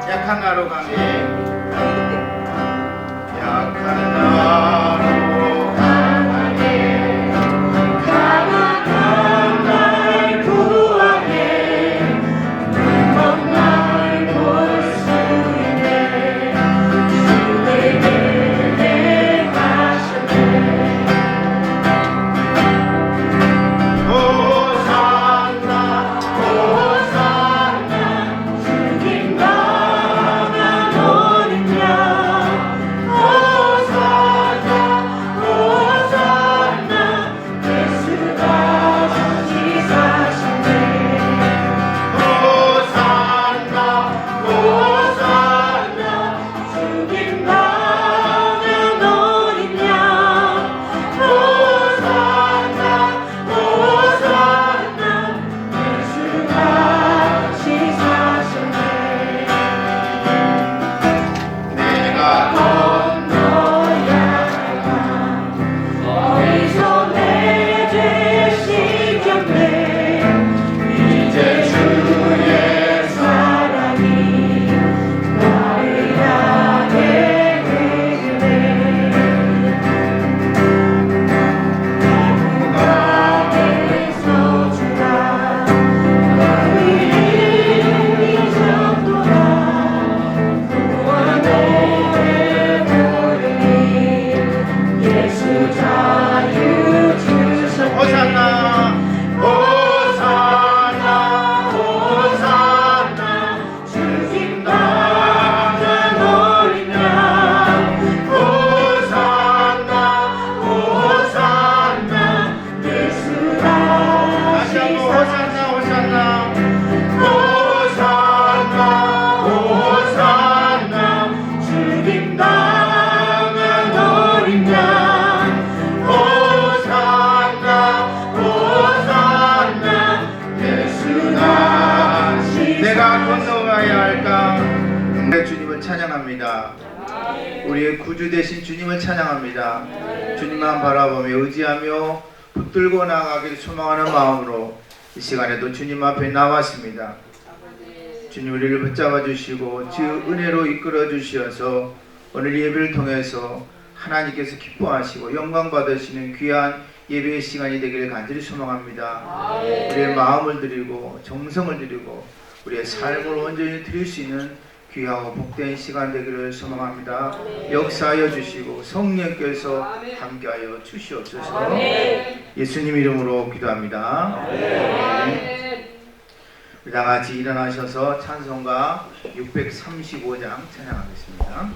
약한 나로 가네. 약한 나로 가네. 가난한 날 구하네. 눈먼 날 볼 수 있네. 주님의 행하셨네. 호산나 호산나 주님 나가 어린 양. 호산나 호산나 예수가 지사시네. 호산나 호산나 주님 나가 어린 양. 호산나 호산나 예수가 지사시네. 내가 건너야 할 어디서 내 죄 씻겼네. 이제 주의 사랑이 나를 향해 흐르네. 나에게서 주라 너희를 잊었도다. 구원의 부르니 예수 자유 주셨네. 호산나 호산나 호산나 주님 나가 어린 양. 호산나 호산나 예수가 다시 한번 호산나 호산나 호산나 호산나 주님 나가 어린 양. 호산나 호산나 예수가 내가 건너가야 할까? 내 주님을 찬양합니다. 우리의 구주 되신 주님을 찬양합니다. 주님만 바라보며 의지하며 붙들고 나아가기를 소망하는 마음으로 이 시간에도 주님 앞에 나왔습니다. 주님 우리를 붙잡아 주시고 주 은혜로 이끌어 주시어서 오늘 예배를 통해서 하나님께서 기뻐하시고 영광 받으시는 귀한 예배의 시간이 되기를 간절히 소망합니다. 우리의 마음을 드리고 정성을 드리고 우리의 삶을 온전히 드릴 수 있는 귀하고 복된 시간 되기를 소망합니다. 역사하여 주시고 성령께서 함께하여 주시옵소서. 예수님 이름으로 기도합니다. 우리 다 같이 일어나셔서 찬송가 635장 찬양하겠습니다.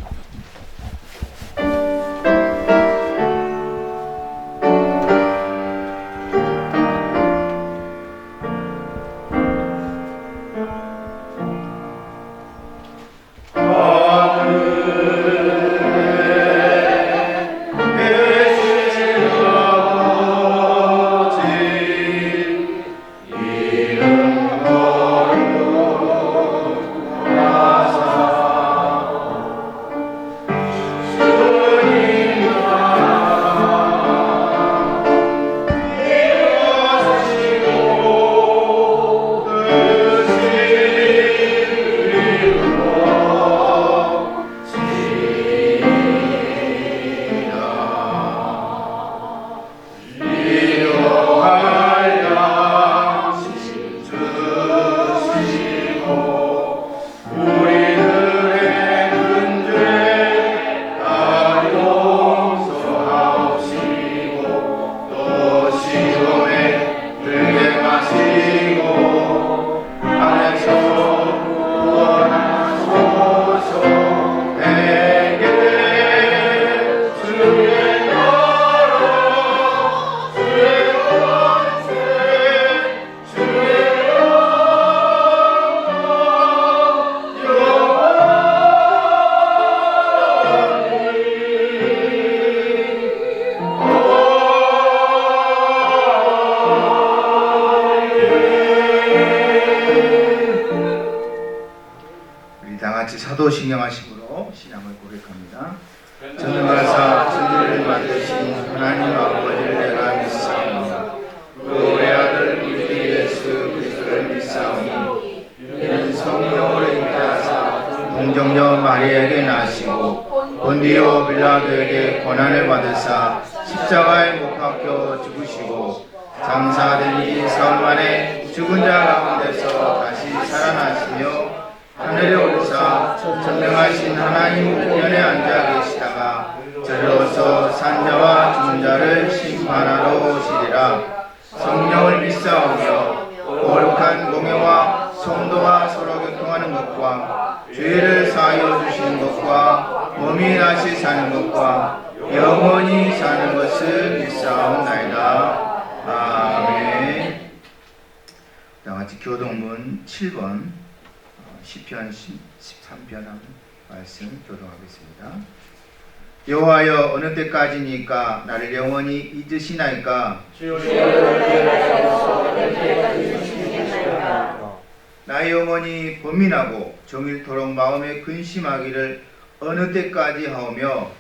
사도신경하심으로 신앙을 고백합니다. 전능하사 천지를 만드신 하나님 아버지를 내가 믿사옵니다. 그의 아들 우리 예수 그리스도를 믿사오니 이는 성령으로 인하사 성녀 마리아에게 나시고 본디오 빌라도에게 고난을 받으사 십자가에 못 박혀 죽으시고 장사된 지 사흘 만에 죽은 자 가운데서 다시 살아나시며 하늘에 오르사 전능하신 하나님 우편에 앉아 계시다가 저리로서 산자와 죽은 자를 심판하러 오시리라. 성령을 믿사오며 거룩한 공예와 성도가 서로 교통하는 것과 죄를 사하여 주시는 것과 몸이 다시 사는 것과 영원히 사는 것을 믿사옵나이다. 아멘. 다 같이 교동문 7번 시편 13편 한 말씀 교동하겠습니다. 여호와여 어느 때까지니까 나를 영원히 잊으시나이까? 나의 영혼이 범민하고 종일토록 마음에 근심하기를 어느 때까지 하오며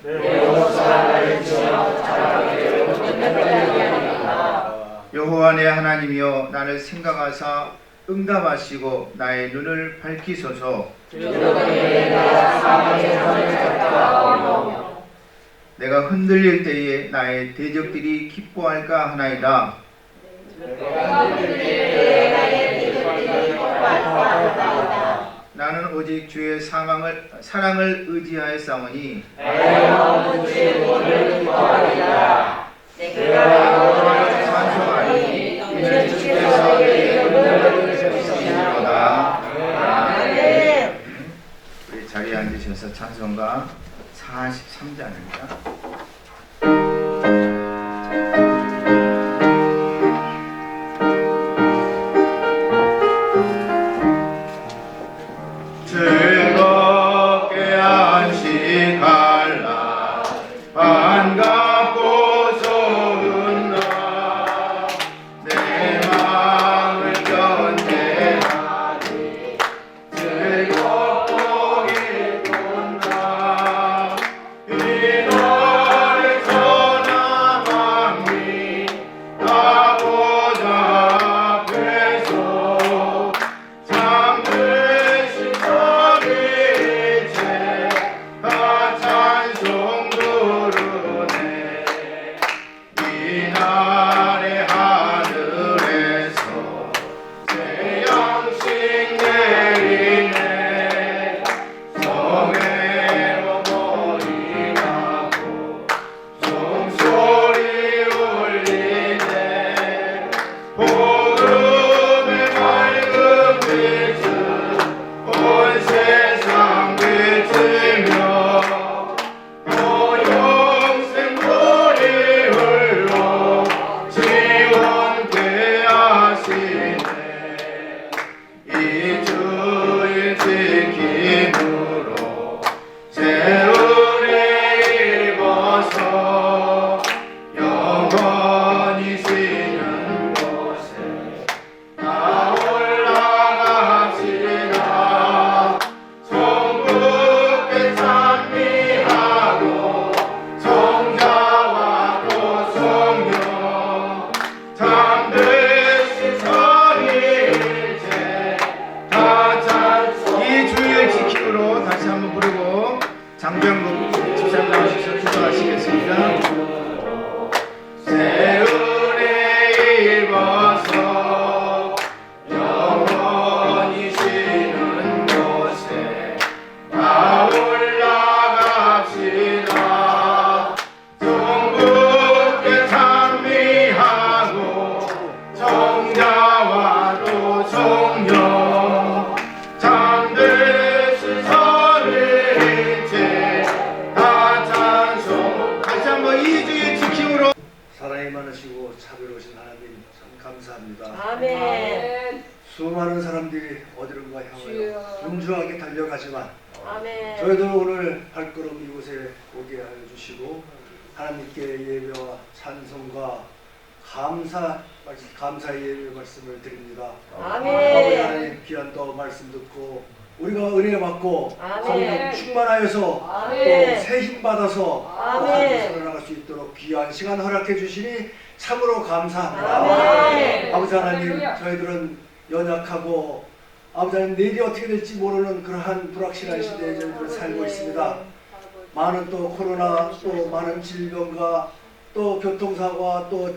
여호와 내 하나님이여 나를 생각하사 응답하시고 나의 눈을 밝히소서. 내가 흔들릴 때에 나의 대적들이 기뻐할까 하나이다. 나는 오직 주의 사랑을 의지하였사오니 찬송하니 이는 주께서 내 눈을 주시리로다. 우리 자리에 앉으셔서 찬송가 43장입니다. 즐겁게 안식할라 반갑고 좋은 날 내 마음을 견제하니 즐겁고 기쁜 날 이 노래 전함하니 나보다 앞에서 잠드신 찬송 부르네. 이날의 하늘에서 새 양식 내리네. 성회로 머리 가고 종소리 울리네. 복음의 맑은 빛은 온 세상 비치며 또 영생 물이 흘러 지원케 하시네. 이 주일 지킴으로 새로운 입어서 영원히 쉬는 곳에 다 올라갑시다. 성부께 찬미하고 성자와 또 성령 잠드신 선일체 다 찬송. 이 주일 지킴으로 다시 한번 부르고 장병국 집사님 나오셔서 기도하시겠습니다. 새 은혜 입어서 영원히 쉬는 곳에 다 올라갑시다. 정국에 찬미하고 정자와 또 성령 잠드신 선일체 다 찬송. 다시 한번 이 주의 지킴으로. 사랑이 많으시고 자비로우신 하나님 참 감사합니다. 아멘. 수많은 사람들이 어디론가 향하여 분주하게 달려가지만 아멘. 저희들 오늘 발걸음 이곳에 오게 하여 주시고 하나님께 예배와 찬송과 감사의 예배 말씀을 드립니다. 아멘. 아버지 하나님 귀한 또 말씀 듣고 우리가 은혜 받고 아멘. 성령 충만하여서 아멘. 또 새 힘 받아서 아멘. 살아나갈 수 있도록 귀한 시간 허락해 주시니 참으로 감사합니다. 아멘. 아버지 하나님 저희들은 연약하고 아버지 하나님 내일이 어떻게 될지 모르는 그러한 불확실한 시대에 저희들 살고 있습니다. 많은 또 코로나, 또 많은 질병과 또 교통사고와 또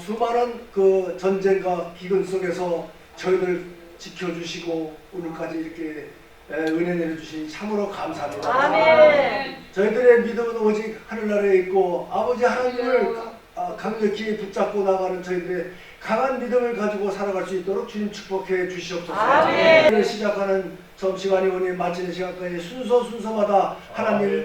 수많은 그 전쟁과 기근 속에서 저희들 지켜주시고 오늘까지 이렇게 은혜 내려주시니 참으로 감사합니다. 아멘. 저희들의 믿음은 오직 하늘나라에 있고 아버지 하나님을 강력히 붙잡고 나가는 저희들의 강한 믿음을 가지고 살아갈 수 있도록 주님 축복해 주시옵소서. 아멘. 오늘 시작하는 점시간이 오니 마치는 시간까지 순서마다 하나님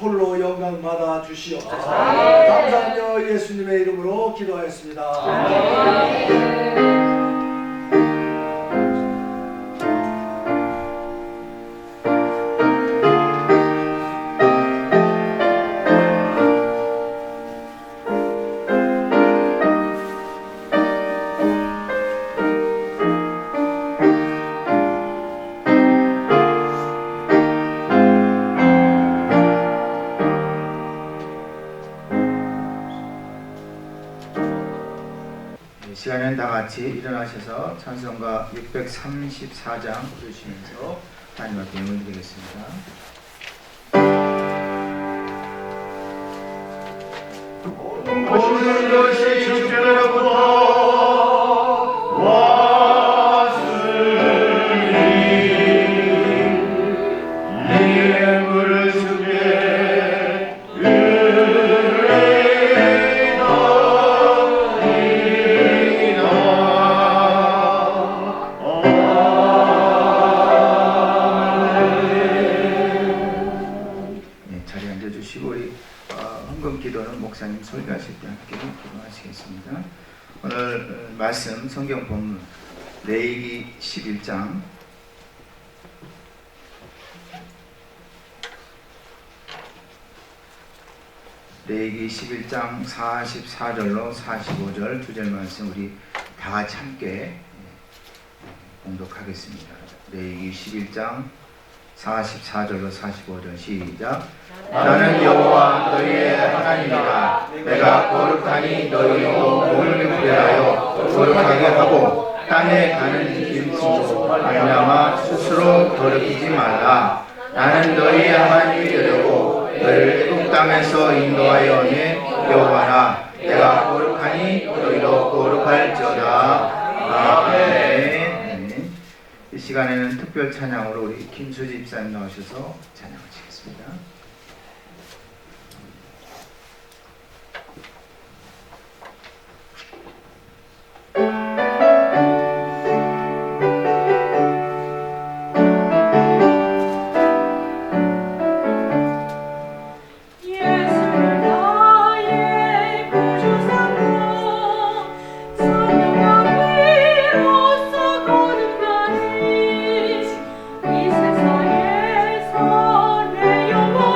홀로 영광 받아 주시옵소서. 아멘. 감사하며 예수님의 이름으로 기도하였습니다. 아멘. 이 시간에는 다 같이 일어나셔서 찬송가 634장 부르시면서 하나님 앞에 영을 드리겠습니다. 모든 것이 주께로부터 왔으니 내 물을 주께 자리에 앉아주시고 우리 헌금 기도는 목사님 설교하실 때 함께 기도하시겠습니다. 오늘 말씀 성경 본문 레위기 11장 레위기 11장 44절로 45절 두 절 말씀 우리 다 같이 함께 봉독하겠습니다. 레위기 11장 44절로 45절 시작. 나는 여호와 너희의 하나님이라. 내가 거룩하니 너희도 몸을 구별하여 거룩하게 하고 땅에 가는 길짐으로 말미암아 스스로 더럽히지 말라. 나는 너희의 하나님이 되려고 너희를 애굽 땅에서 인도하여 내 여호와라. 내가 거룩하니 너희도 거룩할지어다. 아멘. 이 시간에는 특별 찬양으로 우리 김수 집사님 나오셔서 찬양하시겠습니다. 이 세상에서 내 영혼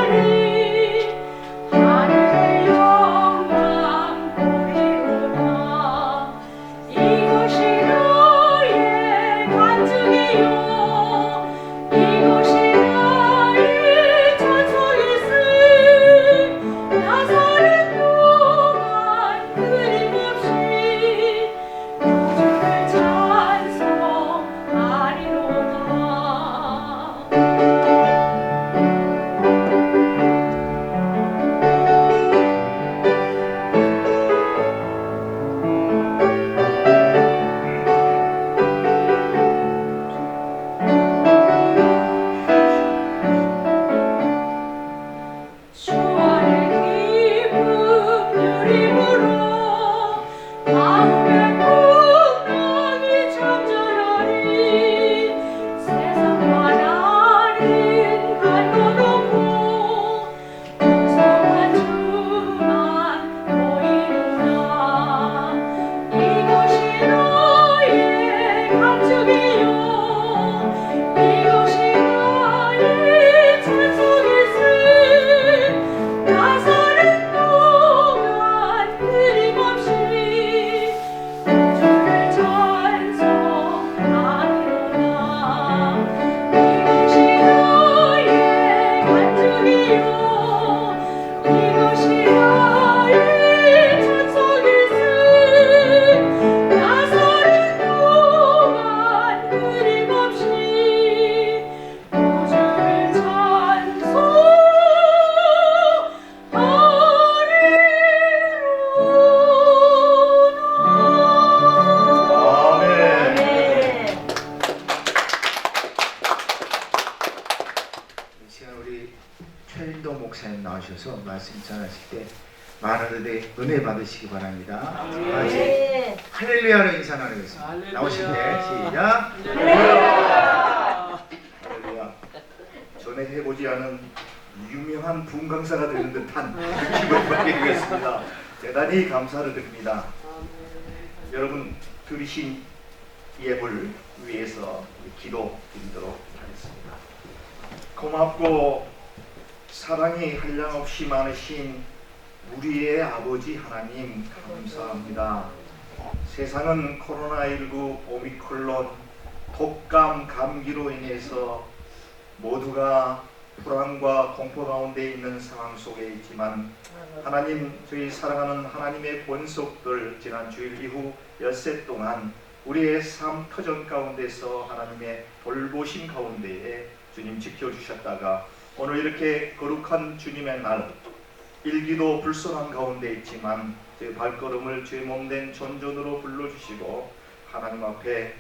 박사님 나오셔서 말씀 전하실 때 많은 은혜 받으시기 바랍니다. 같이 네. 할렐루야로 인사 나누겠습니다. 나오실 때 시작. 할렐루야. 전에 해보지 않은 유명한 부흥강사가 되는 듯한 기분을 받게 되겠습니다. 대단히 감사를 드립니다. 여러분 들으신 예물 위해서 기도 드리도록 하겠습니다. 고맙고 사랑이 한량없이 많으신 우리의 아버지 하나님 감사합니다. 세상은 코로나19 오미크론 독감 감기로 인해서 모두가 불안과 공포 가운데 있는 상황 속에 있지만 하나님, 저희 사랑하는 하나님의 본속들 지난 주일 이후 엿새 동안 우리의 삶 터전 가운데서 하나님의 돌보심 가운데에 주님 지켜주셨다가 오늘 이렇게 거룩한 주님의 날 일기도 불손한 가운데 있지만 제 발걸음을 죄 몸된 존전으로 불러주시고 하나님 앞에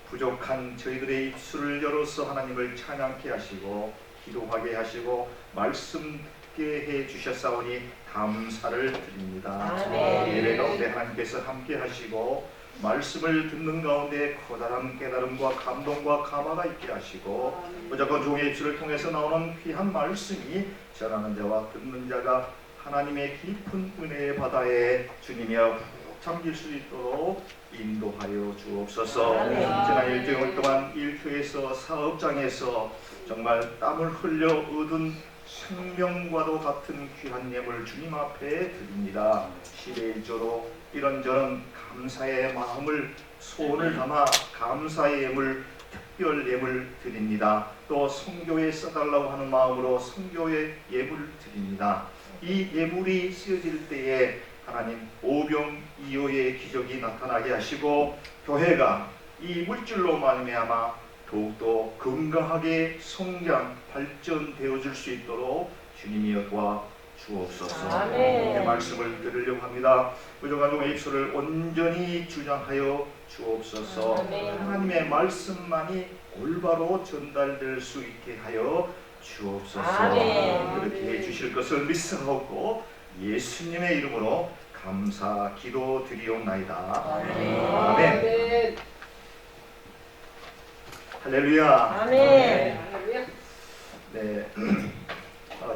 부족한 저희들의 입술을 열어서 하나님을 찬양케 하시고 기도하게 하시고 말씀 듣게 해 주셨사오니 감사를 드립니다. 예배 가운데 하나님께서 함께 하시고 말씀을 듣는 가운데 커다란 깨달음과 감동과 감화가 있게 하시고 무조건 종의 입술을 통해서 나오는 귀한 말씀이 전하는 자와 듣는 자가 하나님의 깊은 은혜의 바다에 주님이여 잠길 수 있도록 인도하여 주옵소서. 지난 일주일 동안 일터에서 사업장에서 정말 땀을 흘려 얻은 생명과도 같은 귀한 예물 주님 앞에 드립니다. 시대일조로 이런저런 감사의 마음을 소원을 담아 감사의 예물 특별 예물 드립니다. 또 성교에 써달라고 하는 마음으로 성교의 예물 드립니다. 이 예물이 쓰여질 때에 하나님 오병이어의 기적이 나타나게 하시고 교회가 이 물질로 말미암아 더욱더 건강하게 성장 발전되어질 수 있도록 주님이여 도와 주옵소서. 이 말씀을 들으려고 합니다. 부족한 종의 입술을 온전히 주장하여 주옵소서. 하나님의 말씀만이 올바로 전달될 수 있게 하여 주옵소서. 그렇게 해주실 것을 믿사옵고 예수님의 이름으로 감사 기도 드리옵나이다. 아멘. 할렐루야. 아멘. 네,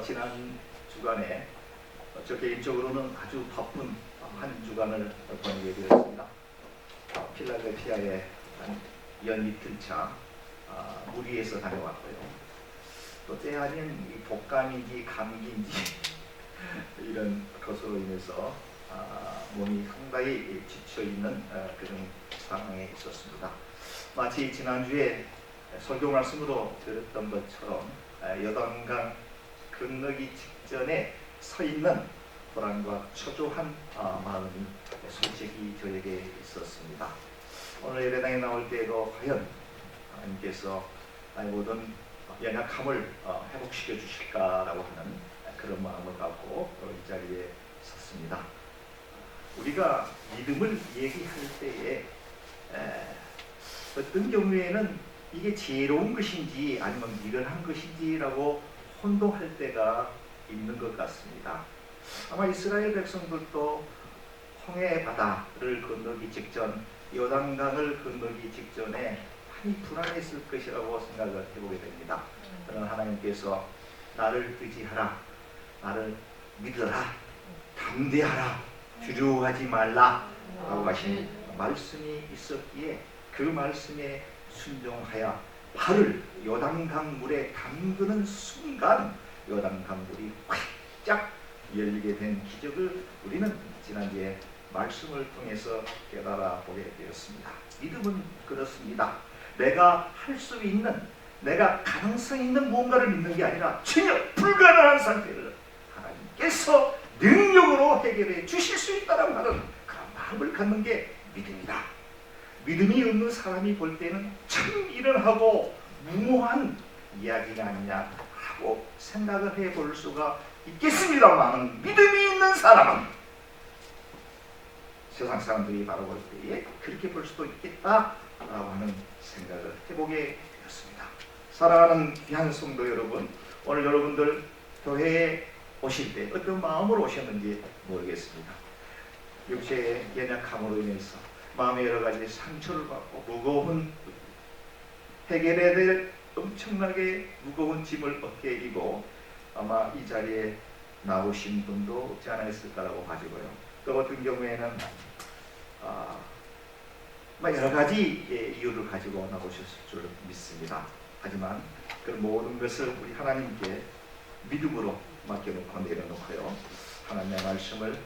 지난 주간에 저 개인적으로는 아주 바쁜 한 주간을 보내게 되었습니다. 필라델피아에 한 연이틀차 무리에서 다녀왔고요. 또 때 아닌 독감인지 감기인지 이런 것으로 인해서 몸이 상당히 지쳐있는 그런 상황에 있었습니다. 마치 지난주에 설교 말씀으로 들었던 것처럼 요단강 건너기 직전에 서 있는 불안과 초조한 마음이 솔직히 저에게 있었습니다. 오늘 예배당에 나올 때에도 과연 하나님께서 나의 모든 연약함을 회복시켜 주실까라고 하는 그런 마음을 갖고 이 자리에 섰습니다. 우리가 믿음을 얘기할 때에 어떤 경우에는 이게 지혜로운 것인지 아니면 미련한 것인지라고 혼동할 때가 있는 것 같습니다. 아마 이스라엘 백성들도 홍해 바다를 건너기 직전, 요단강을 건너기 직전에 많이 불안했을 것이라고 생각을 해보게 됩니다. 그러나 하나님께서 나를 의지하라, 나를 믿어라, 담대하라, 두려워하지 말라 라고 하신 말씀이 있었기에 그 말씀에 순종하여 발을 요단강 물에 담그는 순간 요단강 물이 활짝 열리게 된 기적을 우리는 지난주에 말씀을 통해서 깨달아 보게 되었습니다. 믿음은 그렇습니다. 내가 할 수 있는, 내가 가능성 있는 무언가를 믿는 게 아니라 전혀 불가능한 상태를 하나님께서 능력으로 해결해 주실 수 있다는 그런 마음을 갖는 게 믿음이다. 믿음이 없는 사람이 볼 때는 참 이런하고 무모한 이야기가 아니냐 하고 생각을 해볼 수가 있겠습니다만 믿음이 있는 사람은 세상 사람들이 바라볼 때에 그렇게 볼 수도 있겠다라고 하는 생각을 해보게 되었습니다. 사랑하는 귀한 성도 여러분, 오늘 여러분들 교회에 오실 때 어떤 마음으로 오셨는지 모르겠습니다. 육체의 연약함으로 인해서 마음의 여러 가지 상처를 받고 무거운 해결해야 될 엄청나게 무거운 짐을 어깨에 이고 아마 이 자리에 나오신 분도 없지 않아 있을까라고 봐지고요. 또 어떤 경우에는 여러 가지 이유를 가지고 나오셨을 줄 믿습니다. 하지만 그 모든 것을 우리 하나님께 믿음으로 맡겨놓고 내려놓고요. 하나님의 말씀을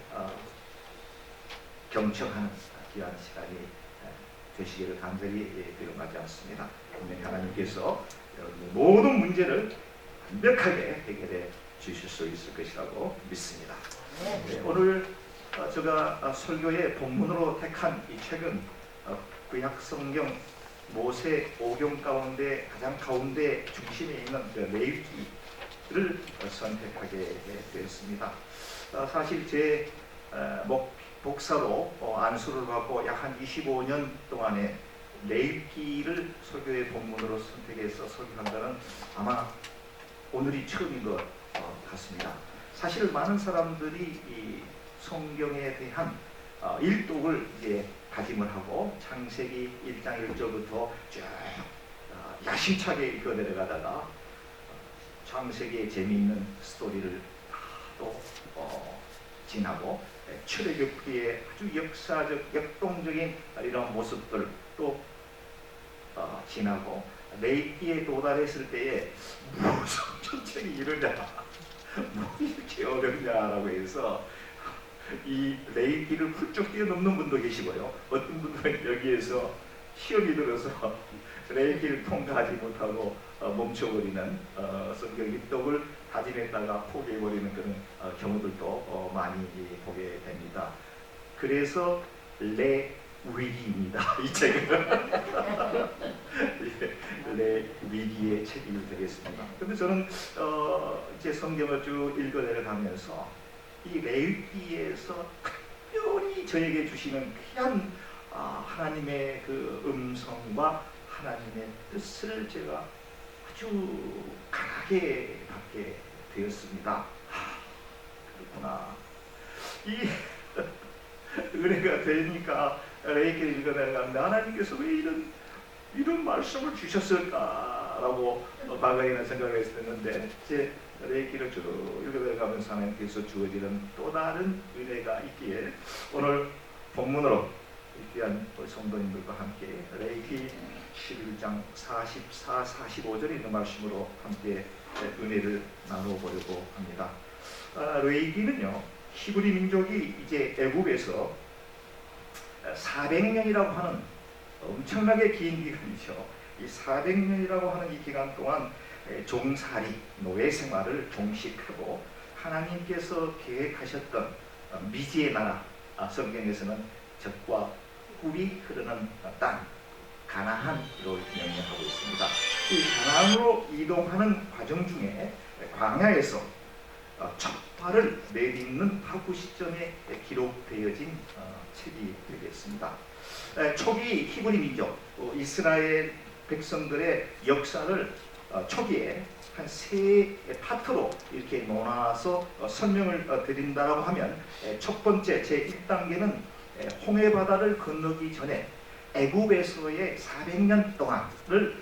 경청하는 귀한 시간이 되시기를 간절히 기원하지 않습니다. 분명히 하나님께서 여러분의 모든 문제를 완벽하게 해결해 주실 수 있을 것이라고 믿습니다. 네, 오늘 제가 설교의 본문으로 택한 이 책은 구약 성경 모세 5경 가운데 가장 가운데 중심에 있는 레위기를 선택하게 되었습니다. 사실 제 목사로 안수를 받고 약 한 25년 동안에 레위기를 설교의 본문으로 선택해서 설교한 것은 아마 오늘이 처음인 것 같습니다. 사실 많은 사람들이 이 성경에 대한 일독을 이제 다짐을 하고 창세기 1장 1절부터 쭉 야심차게 읽어 내려가다가 창세기의 재미있는 스토리를 또 지나고 출애굽기의 아주 역사적 역동적인 이런 모습들 또 지나고 레위기에 도달했을 때에 무슨 정책이 이러냐 뭐 이렇게 어렵냐라고 해서 이 레위기를 훌쩍 뛰어넘는 분도 계시고요. 어떤 분들은 여기에서 시험이 들어서 레위기를 통과하지 못하고 멈춰버리는 성경 입독을 다짐했다가 포기해버리는 그런 경우들도 많이 보게 됩니다. 그래서 레위기입니다. 이 책은 레위기의 책이 되겠습니다. 근데 저는 이제 성경을 쭉 읽어 내려가면서 이 레위기에서 특별히 저에게 주시는 귀한 하나님의 그 음성과 하나님의 뜻을 제가 아주 강하게 받게 되었습니다. 그렇구나. 이 은혜가 되니까 레위기를 읽어 내려가는데 하나님께서 왜 이런 말씀을 주셨을까라고 과거에는 생각을 했었는데 제 레위기를 쭉 읽어가면서 하나님께서 주어지는 또 다른 은혜가 있기에 오늘 본문으로 귀한 성도님들과 함께 레위기 11장 44, 45절에 있는 말씀으로 함께 은혜를 나눠보려고 합니다. 레위기는요 히브리 민족이 이제 애굽에서 400년이라고 하는 엄청나게 긴 기간이죠. 이 400년이라고 하는 이 기간 동안 종살이, 노예 생활을 종식하고 하나님께서 계획하셨던 미지의 나라, 성경에서는 적과 꿀이 흐르는 땅, 가나안으로 명명하고 있습니다. 이 가나안으로 이동하는 과정 중에 광야에서 첫 발을 내딛는 하구 시점에 기록되어진 책이 되겠습니다. 초기 히브리 민족, 이스라엘 백성들의 역사를 초기에 한 세 파트로 이렇게 나눠서 설명을 드린다라고 하면 첫 번째 제1단계는 홍해 바다를 건너기 전에 애굽에서의 400년 동안을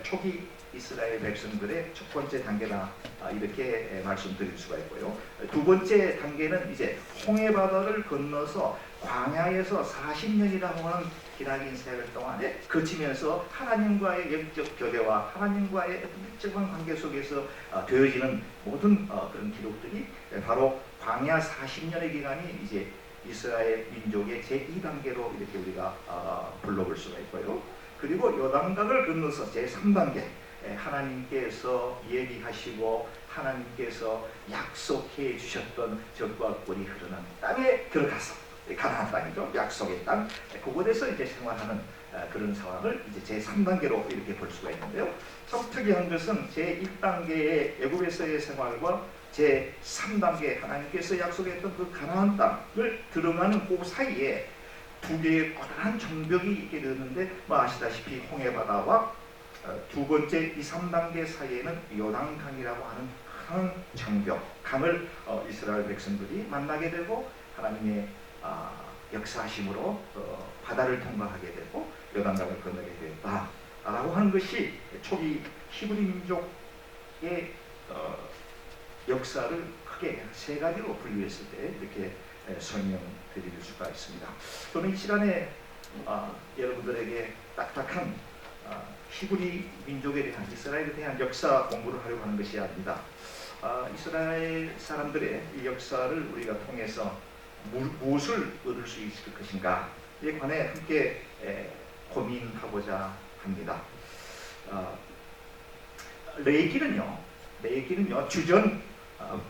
초기 이스라엘 백성들의 첫 번째 단계다 이렇게 말씀드릴 수가 있고요. 두 번째 단계는 이제 홍해 바다를 건너서 광야에서 40년이라고 하는 기나긴 세월 동안에 거치면서 하나님과의 영적 교제와 하나님과의 밀접한 관계 속에서 되어지는 모든 그런 기록들이 바로 광야 40년의 기간이 이제 이스라엘 민족의 제2단계로 이렇게 우리가 불러볼 수가 있고요. 그리고 요단강을 건너서 제3단계 하나님께서 예비하시고 하나님께서 약속해 주셨던 적과 꿀이 흐르는 땅에 들어가서 가나안 땅이죠. 약속의 땅. 그곳에서 이제 생활하는 그런 상황을 이제 제3단계로 이렇게 볼 수가 있는데요. 참 특이한 것은 제1단계의 애굽에서의 생활과 제3단계 하나님께서 약속했던 그 가나안 땅을 들어가는 그 사이에 두 개의 고단한 정벽이 있게 되었는데 아시다시피 홍해 바다와 두 번째 2, 3단계 사이에는 요단강이라고 하는 큰 장벽, 강을 이스라엘 백성들이 만나게 되고 하나님의 역사하심으로 바다를 통과하게 되고 요단강을 건너게 되었다라고 하는 것이 초기 히브리 민족의 역사를 크게 세 가지로 분류했을 때 이렇게 설명드릴 수가 있습니다. 저는 이 시간에 여러분들에게 딱딱한 히브리 민족에 대한 이스라엘에 대한 역사 공부를 하려고 하는 것이 아닙니다. 이스라엘 사람들의 이 역사를 우리가 통해서 무엇을 얻을 수 있을 것인가에 관해 함께 고민하고자 합니다. 레위기는요 주전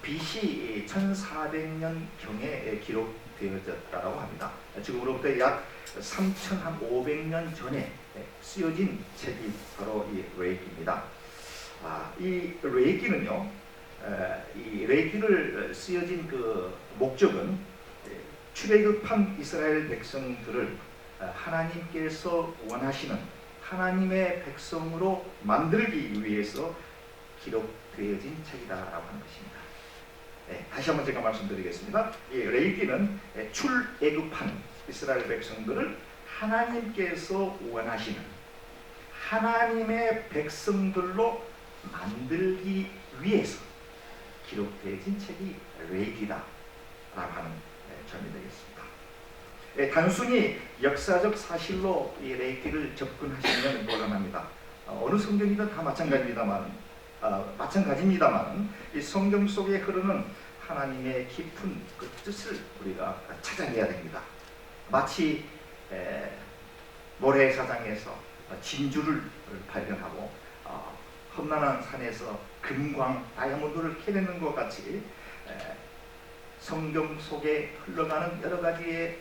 BC 1400년 경에 기록되어졌다고 합니다. 지금으로부터 약 3500년 전에 쓰여진 책이 바로 이 레위기입니다. 이 레위기는요, 이 레위기를 쓰여진 그 목적은 출애굽한 이스라엘 백성들을 하나님께서 원하시는 하나님의 백성으로 만들기 위해서 기록되어진 책이다라고 하는 것입니다. 다시 한번 제가 말씀드리겠습니다. 이 레위기는 출애굽한 이스라엘 백성들을 하나님께서 원하시는 하나님의 백성들로 만들기 위해서 기록되어진 책이 레위기다라고 하는 점이 되겠습니다. 단순히 역사적 사실로 이 레위기를 접근하시면 곤란합니다. 어느 성경이든 다 마찬가지입니다만 이 성경 속에 흐르는 하나님의 깊은 그 뜻을 우리가 찾아내야 됩니다. 마치 모래사장에서 진주를 발견하고 험난한 산에서 금광, 다이아몬드를 캐내는 것 같이 성경 속에 흘러가는 여러 가지의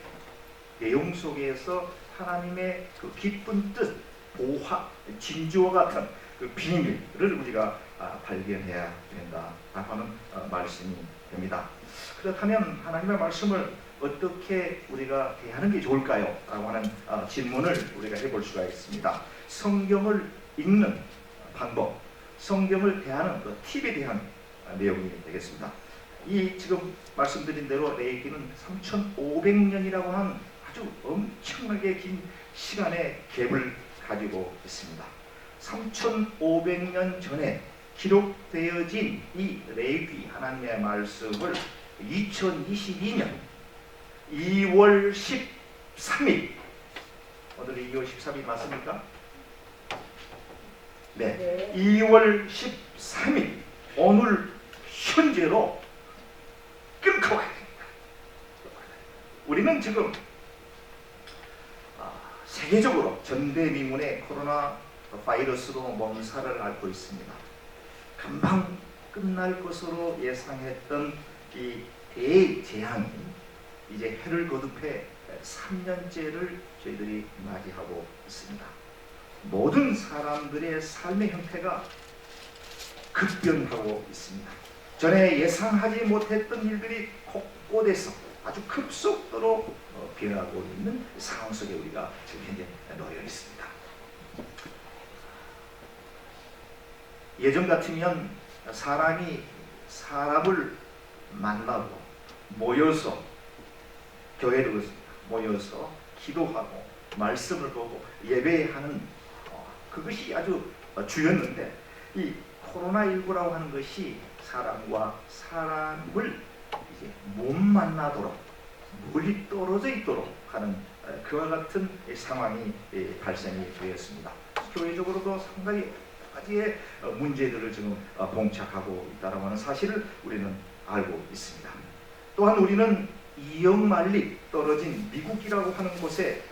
내용 속에서 하나님의 그 깊은 뜻, 보화, 진주와 같은 그 비밀을 우리가 발견해야 된다라고 하는 말씀이 됩니다. 그렇다면 하나님의 말씀을 어떻게 우리가 대하는 게 좋을까요? 라고 하는 질문을 우리가 해볼 수가 있습니다. 성경을 읽는 방법, 성경을 대하는 그 팁에 대한 내용이 되겠습니다. 이 지금 말씀드린 대로 레위기는 3500년이라고 하는 아주 엄청나게 긴 시간의 갭을 가지고 있습니다. 3500년 전에 기록되어진 이 레위기 하나님의 말씀을 2022년 2월 13일, 오늘이 2월 13일 맞습니까? 네, 2월 13일 오늘 현재로 끊고 가야 됩니다. 우리는 지금 세계적으로 전대미문의 코로나 바이러스로 몸살을 앓고 있습니다. 금방 끝날 것으로 예상했던 이 대재앙이 이제 해를 거듭해 3년째를 저희들이 맞이하고 있습니다. 모든 사람들의 삶의 형태가 급변하고 있습니다. 전에 예상하지 못했던 일들이 곳곳에서 아주 급속도로 변하고 있는 상황 속에 우리가 지금 현재 놓여 있습니다. 예전 같으면 사람이 사람을 만나고 모여서 교회를 그렇습니다. 모여서 기도하고 말씀을 보고 예배하는 그것이 아주 주였는데 이 코로나19라고 하는 것이 사람과 사람을 이제 못 만나도록 멀리 떨어져 있도록 하는 그와 같은 상황이 발생이 되었습니다. 교회적으로도 상당히 여러 가지의 문제들을 지금 봉착하고 있다는 하는 사실을 우리는 알고 있습니다. 또한 우리는 2억 마일리 떨어진 미국이라고 하는 곳에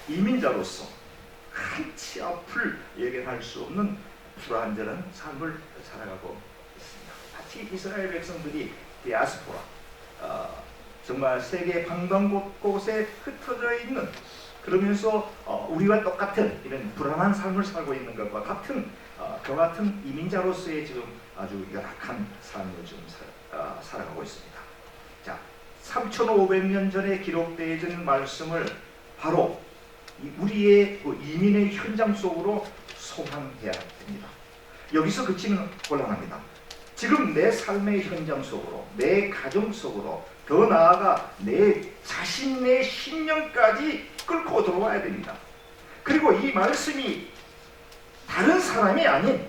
이민자로서 한치 앞을 예견할 수 없는 불안전한 삶을 살아가고 있습니다. 마치 이스라엘 백성들이 디아스포라, 정말 세계 방방곳곳에 흩어져 있는, 그러면서 우리와 똑같은 이런 불안한 삶을 살고 있는 것과 같은 그와 같은 이민자로서의 지금 아주 열악한 삶을 지금 살아가고 있습니다. 자, 3,500년 전에 기록되어진 말씀을 바로 우리의 그 이민의 현장 속으로 소환해야 됩니다. 여기서 그치면 곤란합니다. 지금 내 삶의 현장 속으로, 내 가정 속으로, 더 나아가 내 자신의 신령까지 끌고 들어와야 됩니다. 그리고 이 말씀이 다른 사람이 아닌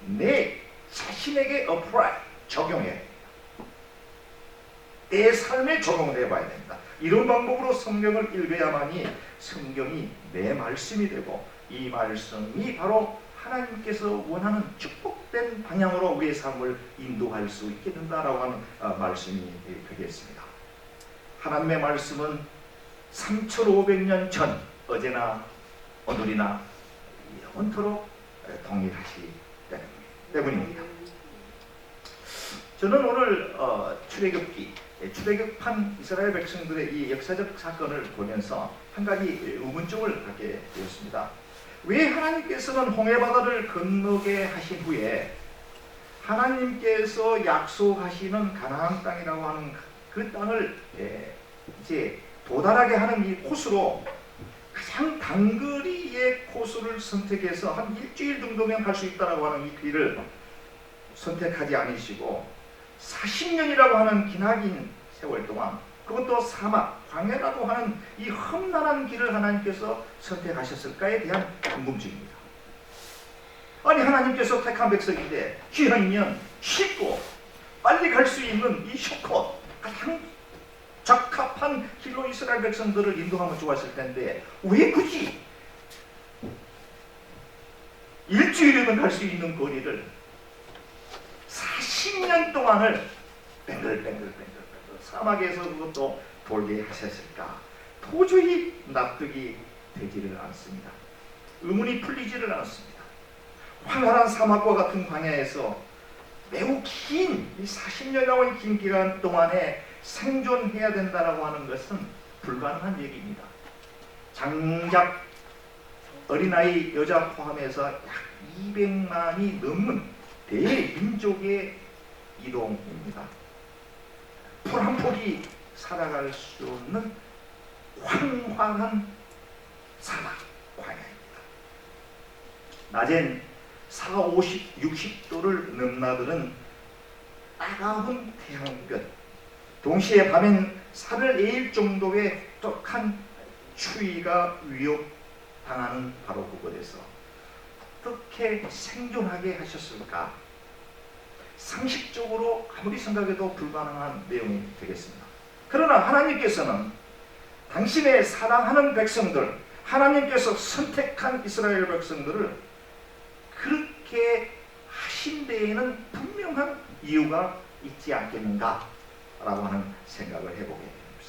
내 자신에게 apply, 적용해야 됩니다. 내 삶에 적용을 해봐야 됩니다. 이런 방법으로 성경을 읽어야만이 성경이 내 말씀이 되고, 이 말씀이 바로 하나님께서 원하는 축복된 방향으로 우리의 삶을 인도할 수 있게 된다라고 하는 말씀이 되겠습니다. 하나님의 말씀은 3500년 전, 어제나 오늘이나 영원토록 동일하시 때문입니다. 저는 오늘 출애굽기, 출애굽한 이스라엘 백성들의 이 역사적 사건을 보면서 한 가지 의문점을 갖게 되었습니다. 왜 하나님께서는 홍해바다를 건너게 하신 후에 하나님께서 약속하시는 가나안 땅이라고 하는 그 땅을 이제 도달하게 하는 이 코스로 가장 단거리의 코스를 선택해서 한 일주일 정도면 갈 수 있다라고 하는 이 길을 선택하지 않으시고 40년이라고 하는 기나긴 세월 동안, 그것도 사막, 광야라고 하는 이 험난한 길을 하나님께서 선택하셨을까에 대한 궁금증입니다. 아니, 하나님께서 택한 백성인데 기왕이면 쉽고 빨리 갈 수 있는 이 숏컷, 가장 적합한 길로 이스라엘 백성들을 인도하면 좋았을 텐데 왜 굳이 일주일이면 갈 수 있는 거리를 40년 동안을 뱅글뱅글 사막에서 그것도 돌게 하셨을까? 도저히 납득이 되지를 않습니다. 의문이 풀리지를 않습니다. 황홀한 사막과 같은 광야에서 매우 긴 이 40년이라고 긴 기간 동안에 생존해야 된다라고 하는 것은 불가능한 얘기입니다. 장작 어린아이 여자 포함해서 약 200만이 넘는 대민족의 이동입니다. 풀 한 폭이 살아갈 수 없는 황황한 사막 광야입니다. 낮엔 40, 50, 60도를 넘나드는 따가운 태양볕, 동시에 밤엔 살을 에일 정도의 독한 추위가 위협당하는 바로 그곳에서 어떻게 생존하게 하셨을까? 상식적으로 아무리 생각해도 불가능한 내용이 되겠습니다. 그러나 하나님께서는 당신의 사랑하는 백성들, 하나님께서 선택한 이스라엘 백성들을 그렇게 하신 데에는 분명한 이유가 있지 않겠는가 라고 하는 생각을 해보게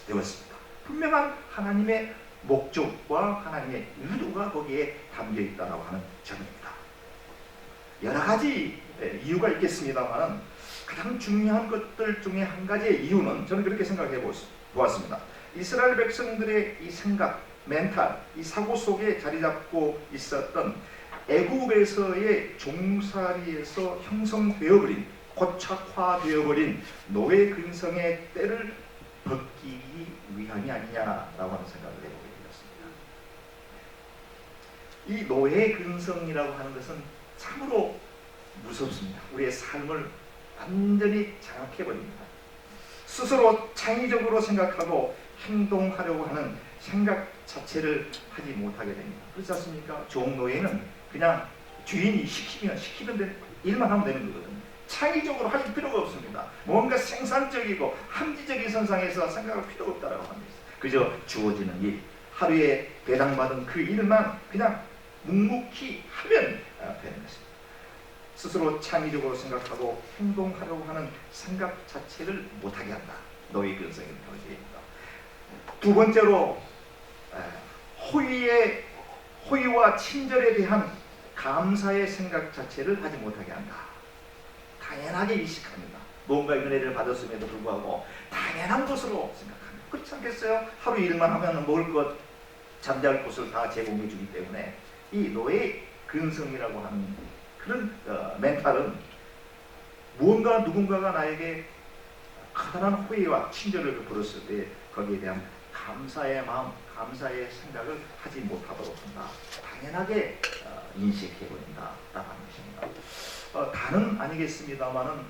되었습니다. 분명한 하나님의 목적과 하나님의 의도가 거기에 담겨 있다고 하는 점입니다. 여러 가지 이유가 있겠습니다만 가장 중요한 것들 중에 한 가지의 이유는 저는 그렇게 생각해 보았습니다. 이스라엘 백성들의 이 생각, 멘탈, 이 사고 속에 자리 잡고 있었던 애굽에서의 종살이에서 형성되어버린, 고착화되어버린 노예 근성의 때를 벗기기 위함이 아니냐라고 하는 생각을 해보게 되었습니다. 이 노예 근성이라고 하는 것은 참으로 무섭습니다. 우리의 삶을 완전히 장악해버립니다. 스스로 창의적으로 생각하고 행동하려고 하는 생각 자체를 하지 못하게 됩니다. 그렇지 않습니까? 종노예는 그냥 주인이 시키면 일만 하면 되는 거거든요. 창의적으로 할 필요가 없습니다. 뭔가 생산적이고 합리적인 선상에서 생각할 필요가 없다고 합니다. 그저 주어지는 일, 하루에 배당받은 그 일만 그냥 묵묵히 하면 되는 것입니다. 스스로 창의적으로 생각하고 행동하려고 하는 생각 자체를 못하게 한다. 노예 근성의 문제입니다. 두 번째로 호의와 친절에 대한 감사의 생각 자체를 하지 못하게 한다. 당연하게 인식합니다. 뭔가 은혜를 받았음에도 불구하고 당연한 것으로 생각합니다. 그렇지 않겠어요? 하루 일만 하면 먹을 것, 잠잘 곳을 다 제공해 주기 때문에 이 노예 근성이라고 하는 그런 멘탈은 무언가 누군가가 나에게 커다란 호의와 친절을 베풀었을 때 거기에 대한 감사의 마음, 감사의 생각을 하지 못하도록 한다. 당연하게 인식해버린다라고 하는 것입니다. 다는 아니겠습니다만은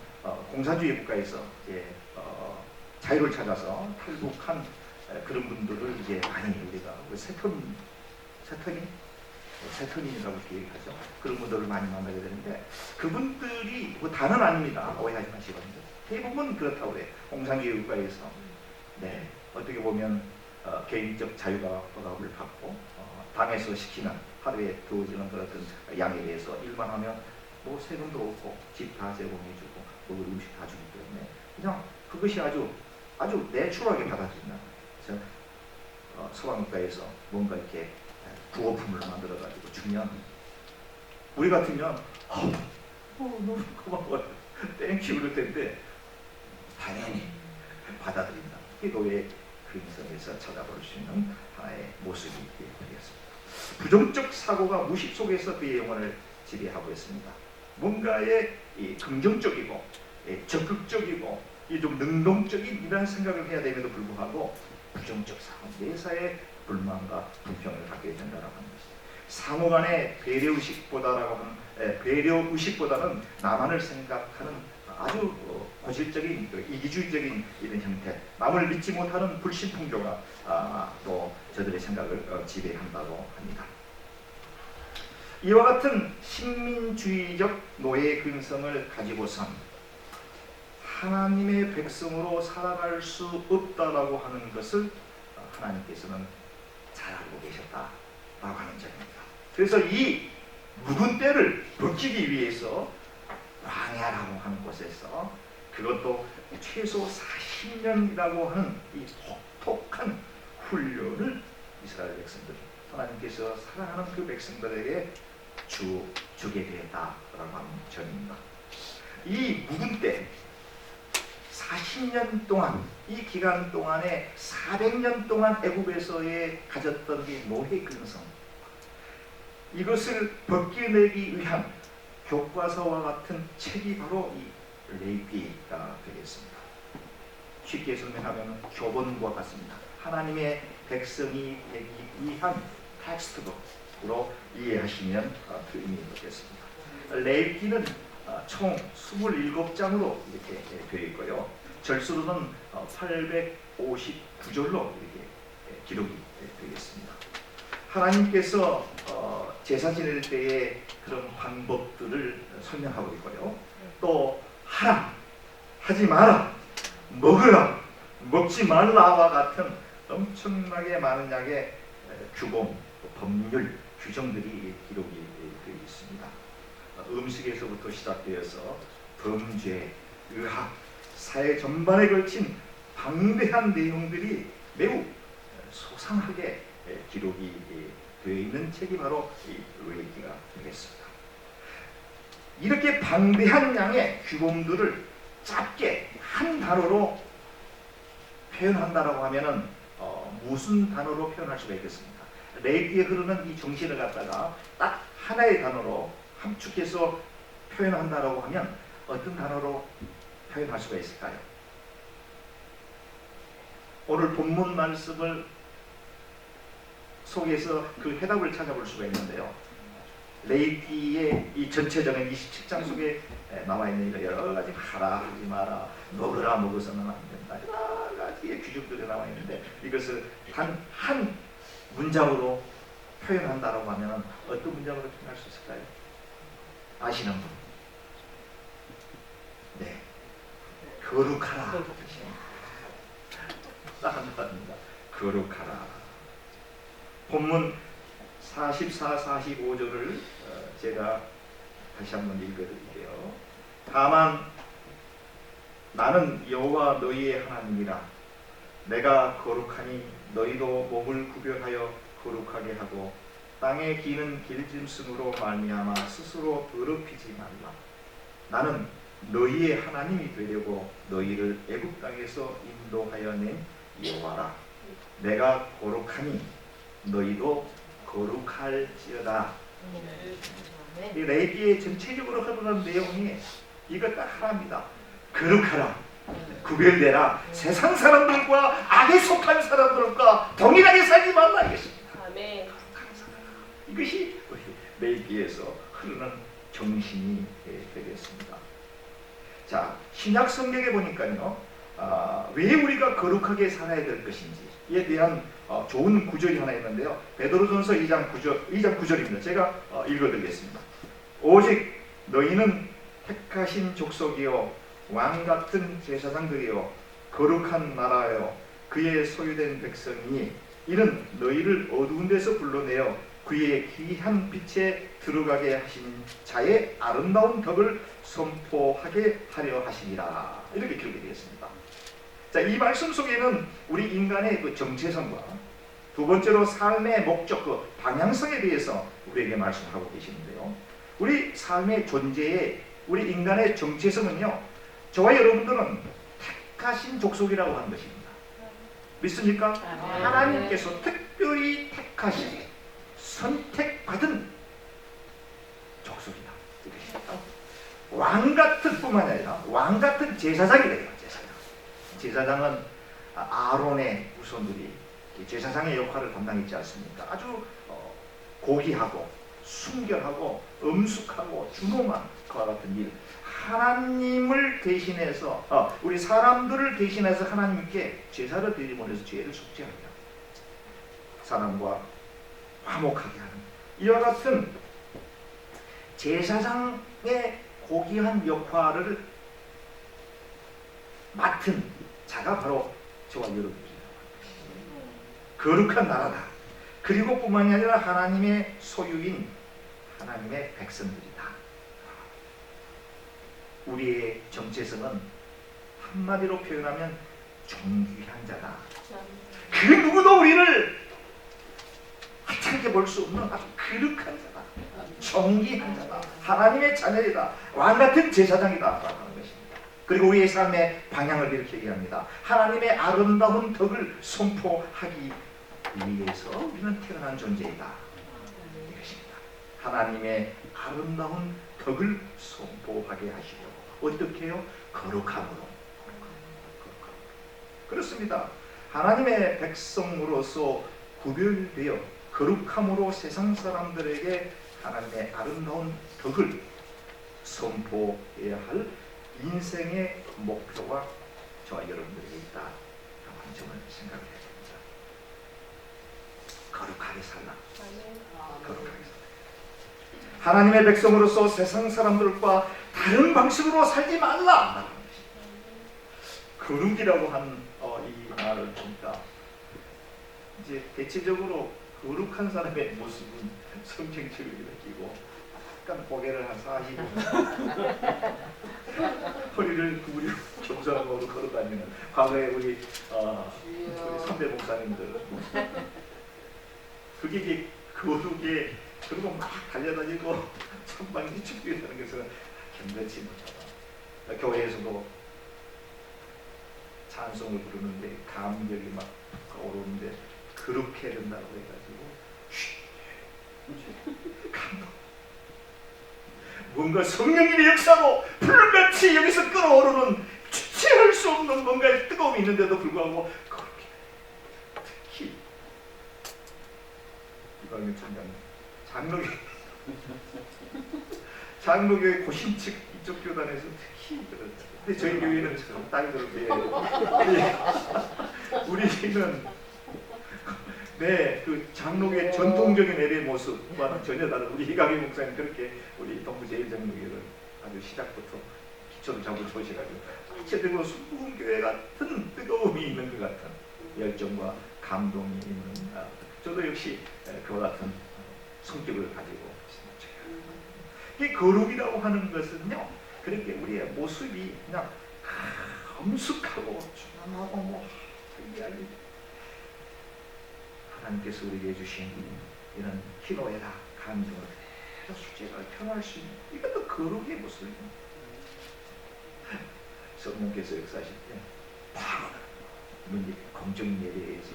공산주의 국가에서 이제 자유를 찾아서 탈북한 그런 분들을 이제 많이 우리가 세터민이라고 이렇게 얘기하죠. 그런 분들을 많이 만나게 되는데 그분들이 뭐 다는 아닙니다. 오해하지 마시거든요. 대부분 그렇다고 해요. 공산주의 국가에서 네, 어떻게 보면 개인적 자유가 보답을 받고 당에서 시키는 하루에 주어지는 그런 양에 대해서 일만 하면 뭐 세금도 없고 집 다 제공해주고 먹을 음식 다 주기 때문에 그냥 그것이 아주 내추럴하게 받아들인다. 그래서 서방 국가에서 뭔가 이렇게 구호품을 만들어 가지고 주면 우리 같으면 너무 고마워요. 땡큐 그럴 텐데 당연히 받아들인다. 이게 노예 근성에서 찾아볼 수 있는 하나의 모습이 되겠습니다. 부정적 사고가 무식 속에서 그의 영혼을 지배하고 있습니다. 뭔가의 이 긍정적이고 적극적이고 좀 능동적인 이런 생각을 해야 됨에도 불구하고 부정적 사고, 내사의 불만과 불평을 갖게 된다라고 하는 것이죠. 상호 간의 배려의식보다는 나만을 생각하는 아주 고질적인 이기주의적인 이런 형태, 남을 믿지 못하는 불신통조가 또 저들의 생각을 지배한다고 합니다. 이와 같은 식민주의적 노예 근성을 가지고선 하나님의 백성으로 살아갈 수 없다라고 하는 것을 하나님께서는 잘 알고 계셨다라고 하는 점입니다. 그래서 이 묵은 때를 벗기기 위해서 광야라고 하는 곳에서 그것도 최소 40년이라고 하는 이 혹독한 훈련을 이스라엘 백성들, 하나님께서 사랑하는 그 백성들에게 주게 되었다라고 하는 점입니다. 이 묵은 때 40년 동안, 이 기간 동안에 400년 동안 애굽에서의 가졌던 이 노예 근성, 이것을 벗겨내기 위한 교과서와 같은 책이 바로 이 레위기가 되겠습니다. 쉽게 설명하면 교본과 같습니다. 하나님의 백성이 되기 위한 텍스트북으로 이해하시면 그 의미가 되겠습니다. 레위기는 총 27장으로 이렇게 되어 있고요. 절수로는 859절로 이렇게 기록이 되겠습니다. 하나님께서 제사 지낼 때의 그런 방법들을 설명하고 있고요. 또 하라, 하지 마라, 먹으라, 먹지 말라와 같은 엄청나게 많은 양의 규범, 법률, 규정들이 기록이 되어 있습니다. 음식에서부터 시작되어서 범죄, 의학, 사회 전반에 걸친 방대한 내용들이 매우 소상하게 기록이 되어 있는 책이 바로 이 레위기가 되겠습니다. 이렇게 방대한 양의 규범들을 짧게 한 단어로 표현한다라고 하면은 무슨 단어로 표현할 수가 있겠습니까? 레위기에 흐르는 이 정신을 갖다가 딱 하나의 단어로 함축해서 표현한다라고 하면 어떤 단어로 표현할 수가 있을까요? 오늘 본문 말씀을 속에서 그 해답을 찾아볼 수가 있는데요. 레위기의 이 전체적인 27장 속에 나와 있는 여러 가지 하라, 하지 마라, 먹으라, 먹어서는 안 된다, 여러 가지의 규정들이 나와 있는데 이것을 단 한 문장으로 표현한다라고 하면 어떤 문장으로 표현할 수 있을까요? 아시는 분? 네, 거룩하라. 딱 한 단어입니다. 거룩하라. 본문 44, 45절을 제가 다시 한번 읽어드릴게요. 다만 나는 여호와 너희의 하나님이라. 내가 거룩하니 너희도 몸을 구별하여 거룩하게 하고 땅에 기는 길짐승으로 말미암아 스스로 더럽히지 말라. 나는 너희의 하나님이 되려고 너희를 애굽 땅에서 인도하여 낸 여호와라. 내가 거룩하니 너희도 거룩할지어다. 이 레위기의 전체적으로 흐르는 내용이 이것 딱 하나입니다. 거룩하라, 구별되라, 세상 사람들과 악에 속한 사람들과 동일하게 살지 말라 이것입니다. 아멘. 이것이 레위기에서 흐르는 정신이 되겠습니다. 자, 신약 성경에 보니까요, 왜 우리가 거룩하게 살아야 될 것인지에 대한 좋은 구절이 하나 있는데요. 베드로전서 2장 9절입니다. 제가 읽어드리겠습니다. 오직 너희는 택하신 족속이요 왕 같은 제사장들이요 거룩한 나라요 그의 소유된 백성이니 이는 너희를 어두운 데서 불러내어 그의 귀한 빛에 들어가게 하신 자의 아름다운 덕을 선포하게 하려 하시니라. 이렇게 기록이 되었습니다. 자, 이 말씀 속에는 우리 인간의 그 정체성과 두 번째로 삶의 목적, 그 방향성에 대해서 우리에게 말씀하고 계시는데요. 우리 삶의 존재에 우리 인간의 정체성은요, 저와 여러분들은 택하신 족속이라고 하는 것입니다. 믿습니까? 하나님께서 특별히 택하신 선택받은 족속이다. 이것입니다. 왕 같은 뿐만 아니라 왕 같은 제사장이래요. 제사장은 아론의 후손들이 제사장의 역할을 담당했지 않습니까? 아주 고귀하고 순결하고 엄숙하고 준엄한 그와 같은 일, 하나님을 대신해서 우리 사람들을 대신해서 하나님께 제사를 드림으로 해서 죄를 속죄하며 사람과 화목하게 하는 이와 같은 제사장의 고귀한 역할을 맡은 자가 바로 저와 여러분입니다. 거룩한 나라다. 그리고 뿐만이 아니라 하나님의 소유인 하나님의 백성들이다. 우리의 정체성은 한마디로 표현하면 존귀한 자다. 그 누구도 우리를 하찮게 볼 수 없는 아주 거룩한 자다. 존귀한 자다. 하나님의 자녀이다. 왕같은 제사장이다 라고 하는 것입니다. 그리고 우리의 삶의 방향을 이렇게 얘기합니다. 하나님의 아름다운 덕을 선포하기 위해서 우리는 태어난 존재이다. 이것입니다. 하나님의 아름다운 덕을 선포하게 하시려고. 어떻게 해요? 거룩함으로. 그렇습니다. 하나님의 백성으로서 구별되어 거룩함으로 세상 사람들에게 하나님의 아름다운 덕을 선포해야 할 인생의 목표가 저와 여러분들에게 있다 라고 하는 점을 생각해야 됩니다. 거룩하게 살라. 거룩하게 살라. 하나님의 백성으로서 세상 사람들과 다른 방식으로 살지 말라. 거룩이라고 한 이 말을 보니까 이제 대체적으로 거룩한 사람의 모습은 성경책을 느끼고 약간 고개를 한 45 허리를 구부리고 겸손하고 걸어다니는 과거에 우리 선배 목사님들 그게 이제 거룩에 그리고 막 달려다니고 천방지 축구하는 것은 견뎌지 못하다. 교회에서도 찬송을 부르는데 감격이 막 오르는데 그렇게 해야 된다고 해가지고 감동. 뭔가 성령님의 역사로 불같이 여기서 끓어오르는 주체할 수 없는 뭔가의 뜨거움이 있는데도 불구하고 그렇게 특히 이방인 장로교 장로교의 고신측 이쪽 교단에서 특히 그렇죠. 근데 저희 교회는 적당히 그렇게 우리는 그 장로교의 전통적인 예배의 모습과는 전혀 다른 우리 이강희 목사님 그렇게 우리 동부 제1장로교를 아주 시작부터 기초를 잡고 조셔가지고 대체적으로 순복음교회 같은 뜨거움이 있는 것 같은 열정과 감동이 있는 저도 역시 그와 같은 성격을 가지고 있습니다. 이 거룩이라고 하는 것은요, 그렇게 우리의 모습이 그냥 엄숙하고 준엄하고 뭐 특이하게 하나님께서 우리에게 주신 이런 희노애락 감정을 숙제를 표현할 수 있는 이것도 거룩의 모습입니다. 성령께서 역사하실 때 방언을 공적인 예배에 의해서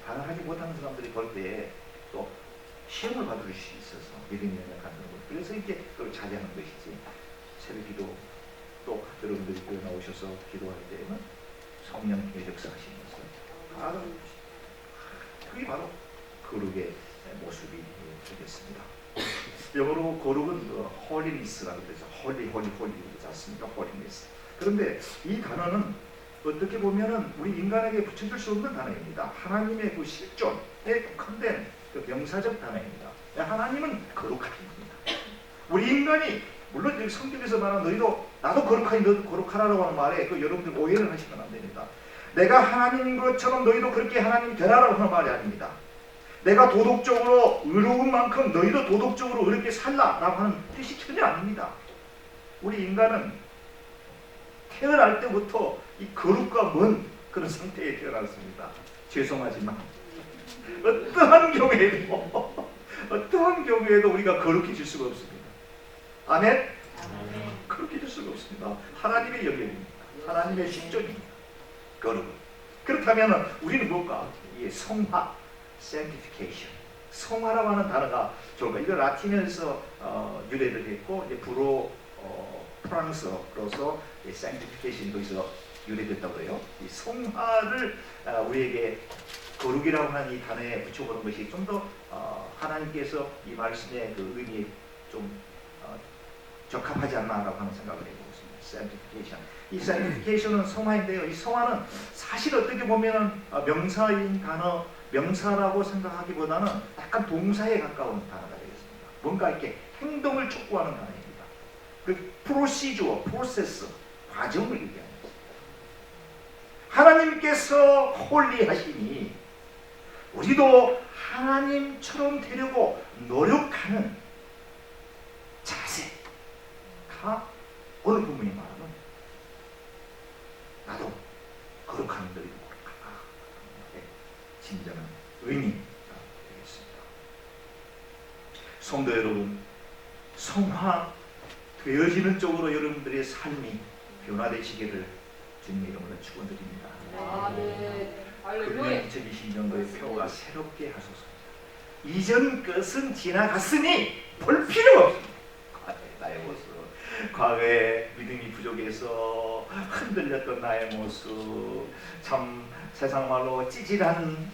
방언하지 못하는 사람들이 볼 때 또 시험을 받을 수 있어서 믿음이 갖는 것. 그래서 이렇게 그걸 자제하는 것이지. 새벽 기도 또 여러분들이 교회 나오셔서 기도할 때는 성령의 역사하시면서 바로 그게 바로 거룩의 모습이 되겠습니다. 영어로 거룩은 홀리니스라고 그러죠. 홀리 그러지 않습니까? 홀리니스. 그런데 이 단어는 어떻게 보면은 우리 인간에게 붙여줄 수 없는 단어입니다. 하나님의 그 실존에 국한된 그 명사적 단어입니다. 하나님은 거룩하십니다. 우리 인간이 물론 여기 성경에서 말하는 너희도 나도 거룩하니 너도 거룩하라고 하는 말에 그 여러분들 오해를 하시면 안 됩니다. 내가 하나님인 것처럼 너희도 그렇게 하나님이 되라라고 하는 말이 아닙니다. 내가 도덕적으로 의로운 만큼 너희도 도덕적으로 의롭게 살라라고 하는 뜻이 전혀 아닙니다. 우리 인간은 태어날 때부터 이 거룩과 먼 그런 상태에 태어났습니다. 죄송하지만 어떠한 경우에도 우리가 거룩해질 수가 없습니다. 아멘? 거룩해질 수가 없습니다. 하나님의 영역입니다. 하나님의 실존입니다. 거룩은. 그렇다면 우리는 뭘까? 이 성화, sanctification. 성화라고 하는 단어가 좋을까? 이거 라틴에서 유래를 했고 이제 불어 프랑스어로서 sanctification이 거기서 유래됐다고 해요. 이 성화를 우리에게 거룩이라고 하는 이 단어에 붙여보는 것이 좀 더 하나님께서 이 말씀의 그 의미에 좀 적합하지 않나라고 하는 생각을 해보고 있습니다. sanctification. 이 sanctification은 성화인데요. 이 성화는 사실 어떻게 보면은 명사인 단어, 명사라고 생각하기보다는 약간 동사에 가까운 단어가 되겠습니다. 뭔가 이렇게 행동을 촉구하는 단어입니다. 그 procedure, process, 과정을 얘기하는 것입니다. 하나님께서 홀리하시니 우리도 하나님처럼 되려고 노력하는 자세가 어느 부분이 말하는 나도 거룩한 너희도 거룩하다. 진정한 의미가 되겠습니다. 성도 여러분, 성화 되어지는 쪽으로 여러분들의 삶이 변화되시기를 주님의 이름으로 축원드립니다. 금년 2020년도의 표가 새롭게 하소서. 이전 것은 지나갔으니 볼 필요 없습니다. 나의 모습, 과거에 믿음이 부족해서 흔들렸던 나의 모습, 참 세상 말로 찌질한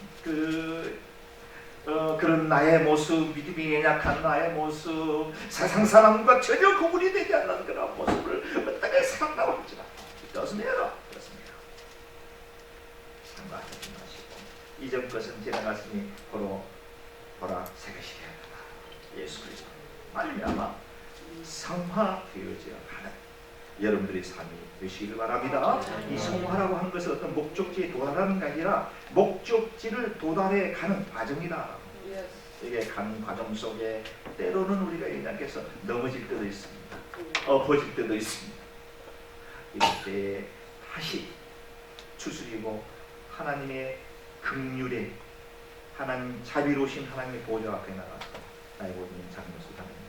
그런 나의 모습, 믿음이 연약한 나의 모습, 세상 사람과 전혀 구분이 되지 않는 그런 모습을 어떻게 살았다고 할지라 그렇습니다. 상관하지 마시고 이전 것은 지나갔으니 보라 새 것이 되었다. 예수 그리스도 말미암아 성화되어져 가는 여러분들의 삶이 되시기를 바랍니다. 이 성화라고 하는 것은 어떤 목적지에 도달하는 게 아니라 목적지를 도달해 가는 과정이다. 이게 가는 과정 속에 때로는 우리가 연약해서 넘어질 때도 있습니다. 엎어질 때도 있습니다. 이럴 때 다시 추스리고 하나님의 긍휼에 하나님 자비로우신 하나님의 보좌 앞에 나가서 나의 모든 잘못을 하나님께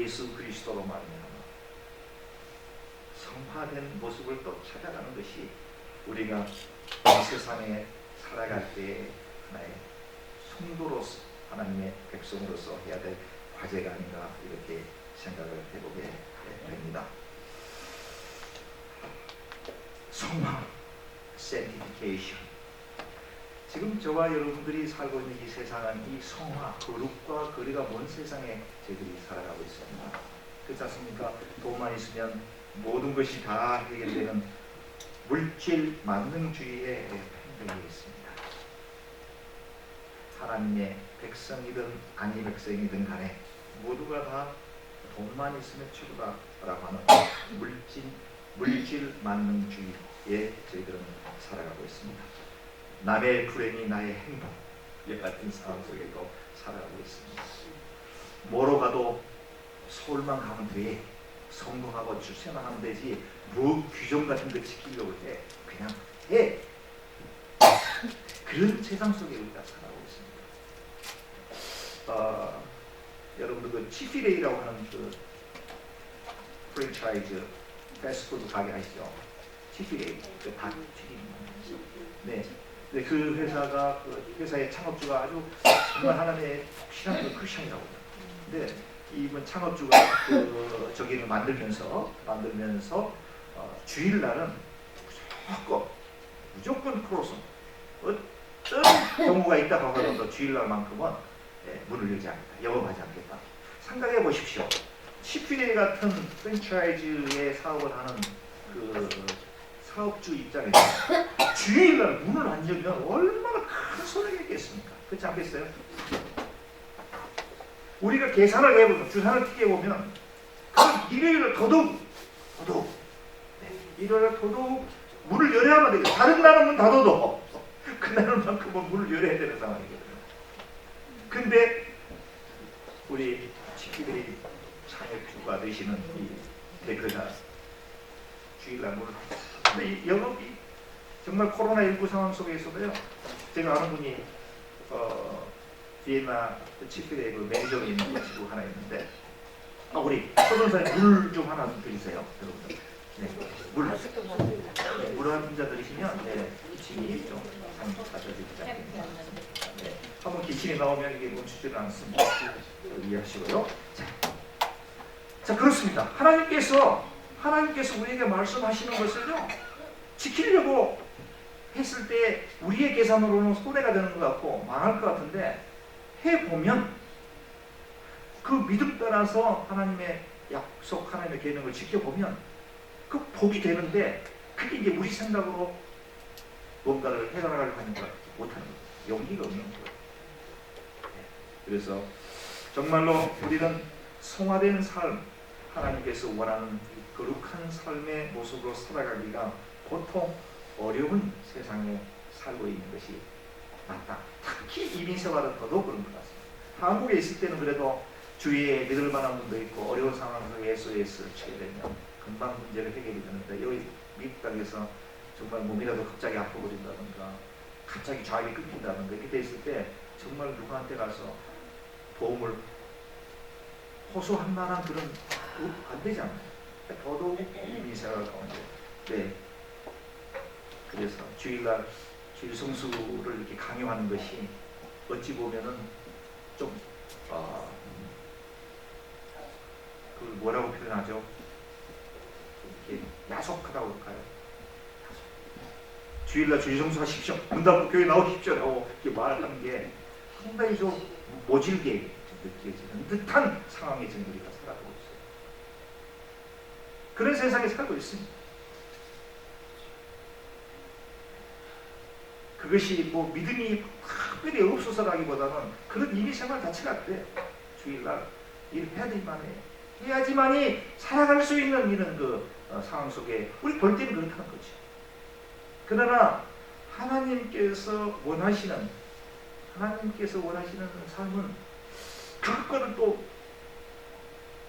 예수 그리스도로 말미암아 성화된 모습을 또 찾아가는 것이 우리가 이 세상에 살아갈 때의 하나의 성도로서 하나님의 백성으로서 해야 될 과제가 아닌가 이렇게 생각을 해보게 됩니다. 성화, sanctification. 지금 저와 여러분들이 살고 있는 이 세상은 이 성화, 거룩과 거리가 먼 세상에 저희들이 살아가고 있습니다. 그렇지 않습니까? 돈만 있으면 모든 것이 다 해결되는 물질 만능주의의 팽배이 있습니다. 하나님의 백성이든 아니 백성이든 간에 모두가 다 돈만 있으면 최고다라고 하는 물질 만능주의에 저희들은 살아가고 있습니다. 남의 불행이 나의 행복 같은 상황 속에도 살아가고 있습니다. 뭐로 가도 서울만 가면 돼. 성공하고 출세만 하면 되지. 뭐 규정 같은 거 지키려고 해. 그냥 해. 그런 세상 속에 우리가 살아가고 있습니다. 여러분들 그 치피레이라고 하는 그 프랜차이즈 패스트푸드 가게 아시죠? 치피레이 그 닭 튀김. 네. 네, 그 회사가 그 회사의 창업주가 아주 정말 하나님의 확실한 그 크리스천이라고 해요. 근데 이번 창업주가 그 저기를 만들면서 주일날은 무조건 크로스. 어떤 경우가 있다고 하더라도 주일날만큼은 문을 열지 않겠다. 영업하지 않겠다. 생각해 보십시오. 치피데이 같은 프랜차이즈의 사업을 하는 그 사업주 입장에서 주일날 문을 안 열면 얼마나 큰 손해가 있겠습니까? 그렇지 않겠어요? 우리가 계산을 해보면, 주산을 튀겨보면 그 일요일을 더더욱 일요일을 더더욱 문을 열어야만 되겠죠. 다른 날은 문 닫아도 그날만큼은 문을 열어야 되는 상황이거든요. 근데 우리 치킨들이 창업주가 되시는 이 대표자 주일날 문을 근데 이 영업이 정말 코로나19 상황 속에서도요. 제가 아는 분이 비엔나 치킨의 그 매니저가 있는 곳이 하나 있는데 우리 서동사님 물 좀 하나 좀 드리세요. 여러분들. 네, 물 한 분자 드리시면 기침이 좀 가져드리지 않겠습니다. 한번 기침이 나오면 이게 멈추지는 않습니다. 이해하시고요. 자 그렇습니다. 하나님께서 우리에게 말씀하시는 것을요 지키려고 했을 때 우리의 계산으로는 손해가 되는 것 같고 망할 것 같은데 해보면 그 믿음 따라서 하나님의 약속, 하나님의 계명을 지켜보면 그 복이 되는데 그게 이제 우리 생각으로 뭔가를 해결하려고 하는 것 못하는 거예요. 용기가 없는 거예요. 그래서 정말로 우리는 성화된 삶, 하나님께서 원하는 거룩한 삶의 모습으로 살아가기가 보통 어려운 세상에 살고 있는 것이 맞다. 특히 이민생활은 더더욱 그런 것 같습니다. 한국에 있을 때는 그래도 주위에 믿을 만한 분도 있고 어려운 상황에서 SOS를 치게 되면 금방 문제가 해결이 되는데 여기 미국 땅에서 정말 몸이라도 갑자기 아파버린다든가 갑자기 좌익이 끊긴다든가 이렇게 됐을 때 정말 누구한테 가서 도움을 호소할 만한 그런 안 되잖아요. 더더욱 이민생활 가운데 그래서 주일날 주일 성수를 이렇게 강요하는 것이 어찌 보면은 좀 그걸 뭐라고 표현하죠? 이렇게 야속하다고 할까요? 주일날 주일 성수하십시오. 문 닫고 교회 나오십시오라고 이렇게 말하는 게 상당히 좀 모질게 느껴지는 듯한 상황에 지금 우리가 살아가고 있어요. 그런 세상에 살고 있습니다. 그것이 뭐 믿음이 특별히 없어서라기보다는 그런 이미 생활 자체가 안 돼. 주일날 일해야지만 해야지만이 살아갈 수 있는 이런 그 상황 속에 우리 볼 때는 그렇다는 거죠. 그러나 하나님께서 원하시는 삶은 그것과는 또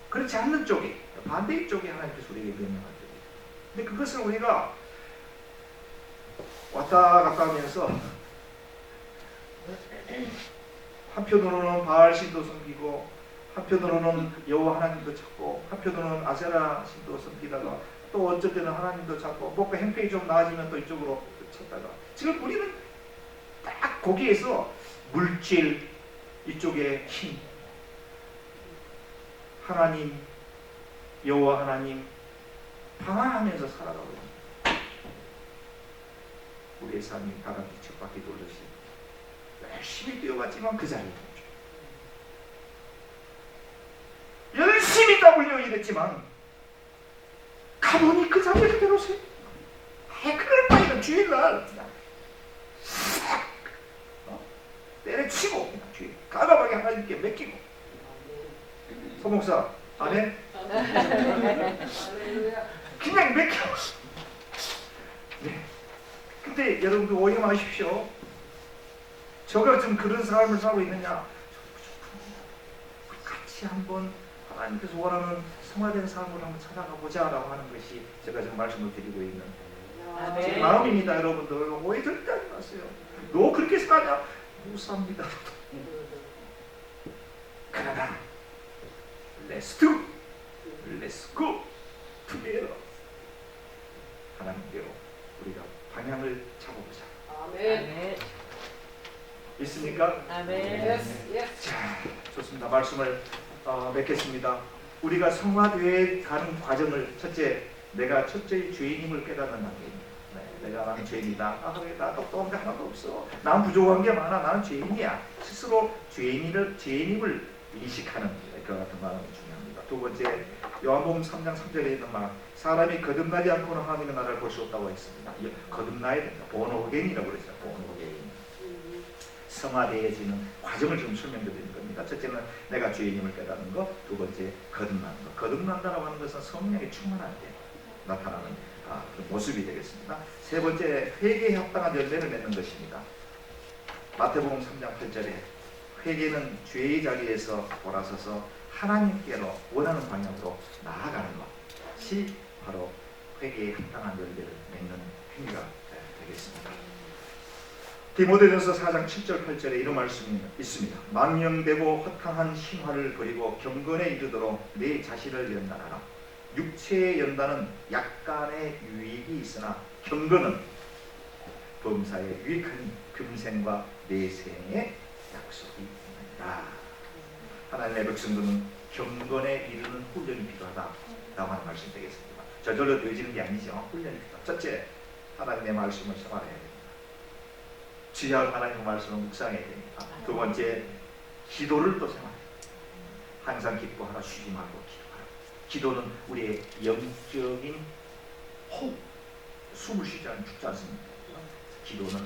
그렇지 않는 쪽에 반대의 쪽에 하나님께서 우리에게 명령한 쪽이에요. 근데 그것을 우리가 왔다 갔다 하면서 한편으로는 바알 신도 섬기고 한편으로는 여호와 하나님도 찾고 한편으로는 아세라 신도 섬기다가 또 어쩔 때는 하나님도 찾고 뭔가 행편이 좀 나아지면 또 이쪽으로 찾다가 지금 우리는 딱 거기에서 물질 이쪽에 힘 하나님 여호와 하나님 방황하면서 살아가고 있습니다. 우리의 삶이 바람이 쳇바퀴 돌듯이 열심히 뛰어봤지만 그 자리에 열심히 땀 흘려 일했지만 가보니 그 자리에 그대로 서 그럴 바에는 주일날 그냥 싹 때려치고 그냥 주일 가감하게 하나님께 맡기고 소목사 아멘? 그냥 맡겨. 네. 근데 여러분들 오해 마십시오. 저가 좀 그런 삶을 살고 있느냐? 같이 한번 하나님께서 원하는 성화된 삶을 한번 찾아가 보자라고 하는 것이 제가 지금 말씀을 드리고 있는 제 마음입니다. 여러분들 오해 절대 하지 마세요. 너 그렇게 사냐? 못 삽니다. 그러나 Let's go together. 하나님께로 우리가 방향을 잡아보자. 아멘. 있습니까? 아멘. 자, 좋습니다. 말씀을 맺겠습니다. 우리가 성화되어 가는 과정을 첫째, 내가 첫째의 죄인임을 깨닫는 단계입니다. 네. 내가 나는 죄인이다. 아 그래 나 똑똑한 게 하나도 없어. 난 부족한 게 많아. 나는 죄인이야. 스스로 죄인임을 인식하는 그 같은 마음이 중요합니다. 두 번째 요한복음 3장 3절에 있는 말 사람이 거듭나지 않고는 하나님의 나라를 볼 수 없다고 했습니다. 거듭나야 된다. 본어게인이라고 그랬어요. 본어게인. 성화되어지는 과정을 좀 설명드리는 겁니다. 첫째는 내가 죄인임을 깨닫는 것, 두 번째 거듭나는 것. 거듭난다라고 하는 것은 성령의 충만할 때 나타나는 그 모습이 되겠습니다. 세 번째 회개에 합당한 열매를 맺는 것입니다. 마태복음 3장 8절에 회개는 죄의 자리에서 돌아서서 하나님께로 원하는 방향으로 나아가는 것이 바로 회개에 합당한 열매를 맺는 행위가 되겠습니다. 디모데전서 4장 7절 8절에 이런 말씀이 있습니다. 망령되고 허탕한 신화를 버리고 경건에 이르도록 내 자신을 연단하라. 육체의 연단은 약간의 유익이 있으나 경건은 범사에 유익한 금생과 내생의 약속이 있느니라. 하나님의 백성들은 경건에 이르는 훈련이 필요하다라고 하는 말씀이 되겠습니다. 저절로 되어지는 게 아니죠. 훈련이 필요하다. 첫째, 하나님의 말씀을 생활해야 됩니다. 지혜할 하나님의 말씀을 묵상해야 됩니다. 두 번째, 기도를 또 생활해야 됩니다. 항상 기뻐하라, 쉬지 말고 기도하라. 기도는 우리의 영적인 호흡, 숨을 쉬지 않으면 죽지 않습니다. 기도는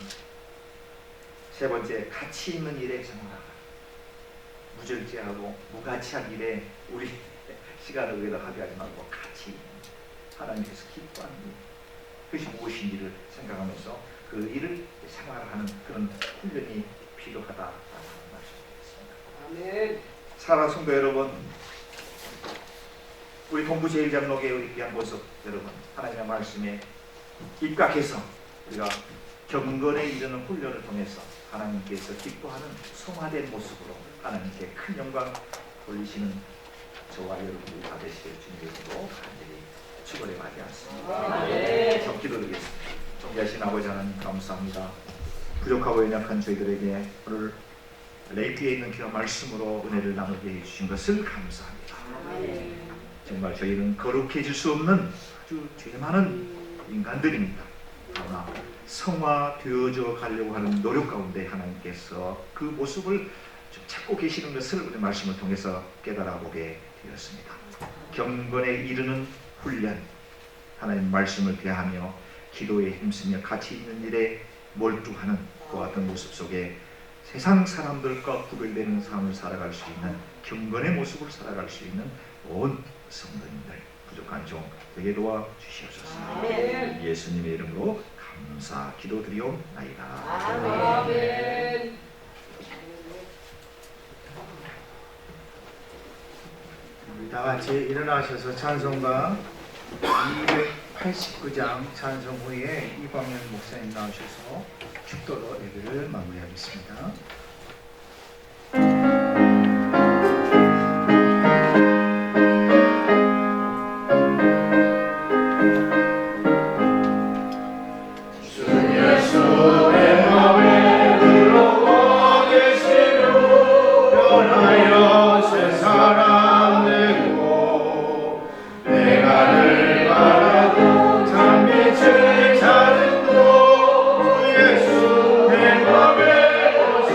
세 번째, 가치 있는 일에 생활하라. 무절제하고 무가치한 일에 우리 시간을 의해서 하비하지 말고 가치 있는 하나님께서 기뻐하는 일, 그것이 무엇인지를 생각하면서 그 일을 생활하는 그런 훈련이 필요하다라는 말씀드리겠습니다. 아멘. 사랑하는 성도 여러분, 우리 동부 제일장로교회 우리 귀한 모습 여러분, 하나님의 말씀에 입각해서 우리가 경건에 이르는 훈련을 통해서 하나님께서 기뻐하는 성화된 모습으로 하나님께 큰 영광 돌리시는 저와 여러분들이 다 되시길 주님의 이름으로 간절히 축원해 맞이하겠습니다. 좀 기도드리겠습니다. 존귀하신 아버지 하나님 감사합니다. 부족하고 연약한 저희들에게 오늘 레이피에 있는 귀한 말씀으로 은혜를 나누게 해주신 것을 감사합니다. 정말 저희는 거룩해질 수 없는 아주 죄 많은 인간들입니다. 그러나 성화되어져 가려고 하는 노력 가운데 하나님께서 그 모습을 좀 찾고 계시는 것을 우리 말씀을 통해서 깨달아 보게 되었습니다. 경건에 이르는 훈련, 하나님 말씀을 대하며 기도에 힘쓰며 가치 있는 일에 몰두하는 그와 같은 모습 속에 세상 사람들과 구별되는 삶을 살아갈 수 있는 경건의 모습을 살아갈 수 있는 온 성도님들 부족한 종 되게 도와 주시옵소서. 예수님의 이름으로 감사 기도드리옵나이다. 아멘. 우리 다 같이 일어나셔서 찬송가 289장 찬송 후에 이광현 목사님 나오셔서 축도로 예배를 마무리하겠습니다. 예수 내 맘에 오시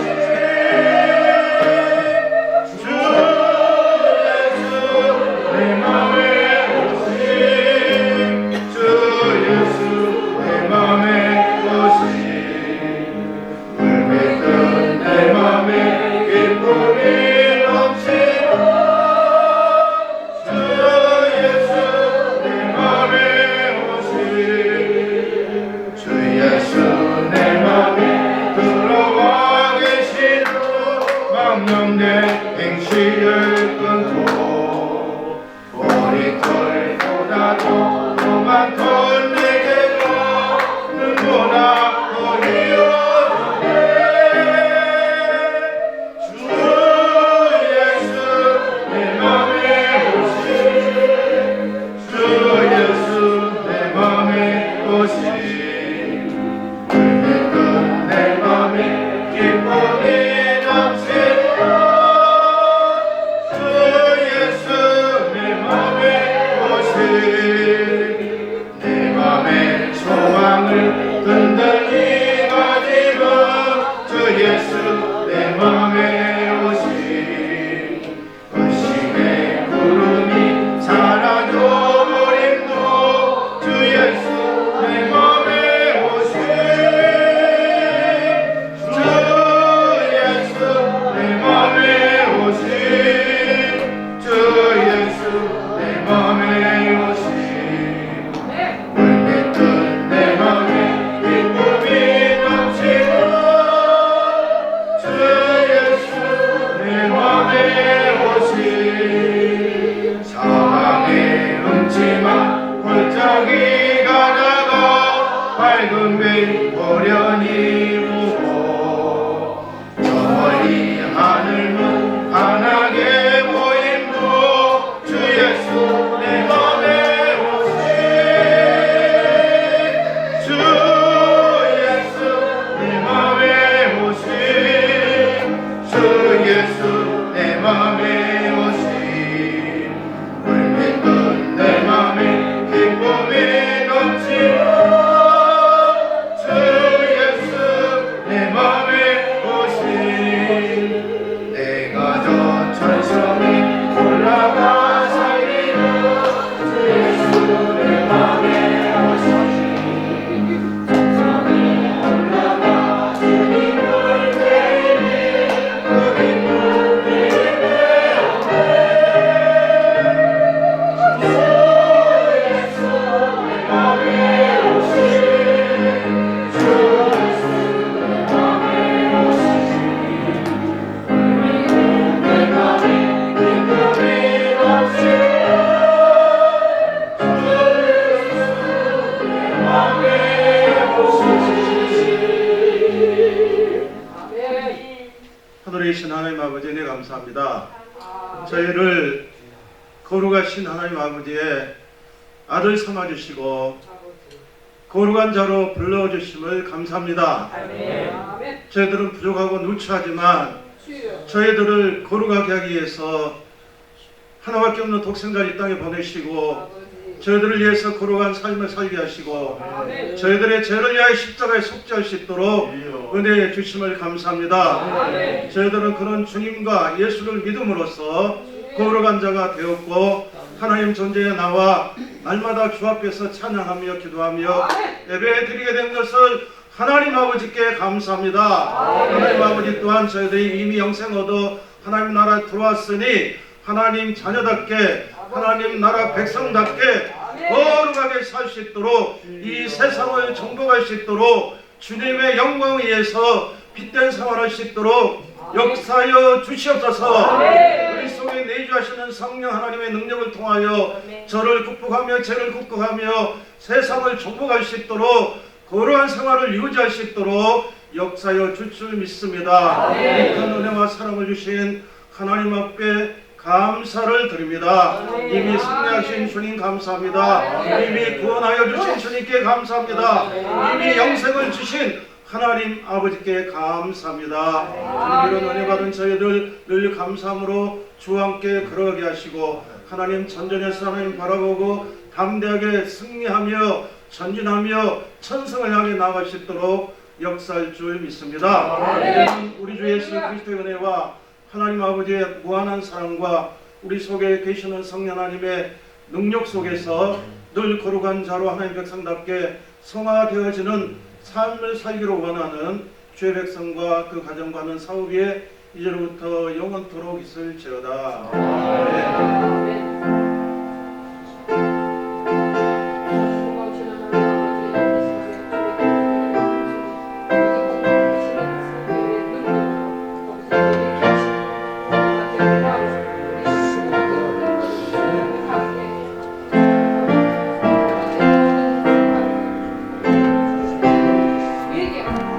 저희를 거룩하신 하나님 아버지의 아들 삼아주시고 거룩한 자로 불러주심을 감사합니다. 아멘. 저희들은 부족하고 누추하지만 주여. 저희들을 거룩하게 하기 위해서 하나밖에 없는 독생자를 이 땅에 보내시고 아버지. 저희들을 위해서 거룩한 삶을 살게 하시고 아멘. 저희들의 죄를 위하여 십자가에 속죄할 수 있도록 은혜 주심을 감사합니다. 아멘. 저희들은 그런 주님과 예수를 믿음으로써 거룩한 자가 되었고 하나님 존재에 나와 날마다 주 앞에서 찬양하며 기도하며 예배드리게 된 것을 하나님 아버지께 감사합니다. 하나님 아버지 또한 저희들이 이미 영생 얻어 하나님 나라에 들어왔으니 하나님 자녀답게 하나님 나라 백성답게 거룩하게 살 수 있도록 이 세상을 정복할 수 있도록 주님의 영광을 위해서 빛된 생활할 수 있도록 역사하여 주시옵소서. 우리 속에 내주하시는 성령 하나님의 능력을 통하여 저를 극복하며 죄를 극복하며 세상을 정복할 수 있도록 거룩한 생활을 유지할 수 있도록 역사하여 줄 줄 믿습니다. 큰 은혜와 사랑을 주신 하나님 앞에 감사를 드립니다. 이미 승리하신 주님 감사합니다. 이미 구원하여 주신 주님께 감사합니다. 이미 영생을 주신 하나님 아버지께 감사합니다. 주님 이런 은혜 받은 저희들 늘 감사함으로 주와 함께 걸어가게 하시고 하나님 전전에서 하나님 바라보고 담대하게 승리하며 전진하며 천성을 향해 나아갈 수 있도록 역사할 줄 믿습니다. 이제는 우리 주 예수 그리스도의 은혜와 하나님 아버지의 무한한 사랑과 우리 속에 계시는 성령 하나님의 능력 속에서 늘 거룩한 자로 하나님 백성답게 성화되어지는 삶을 살기로 원하는 주의 백성과 그 가정과는 사업에 이제로부터 영원토록 있을지어다. 아멘.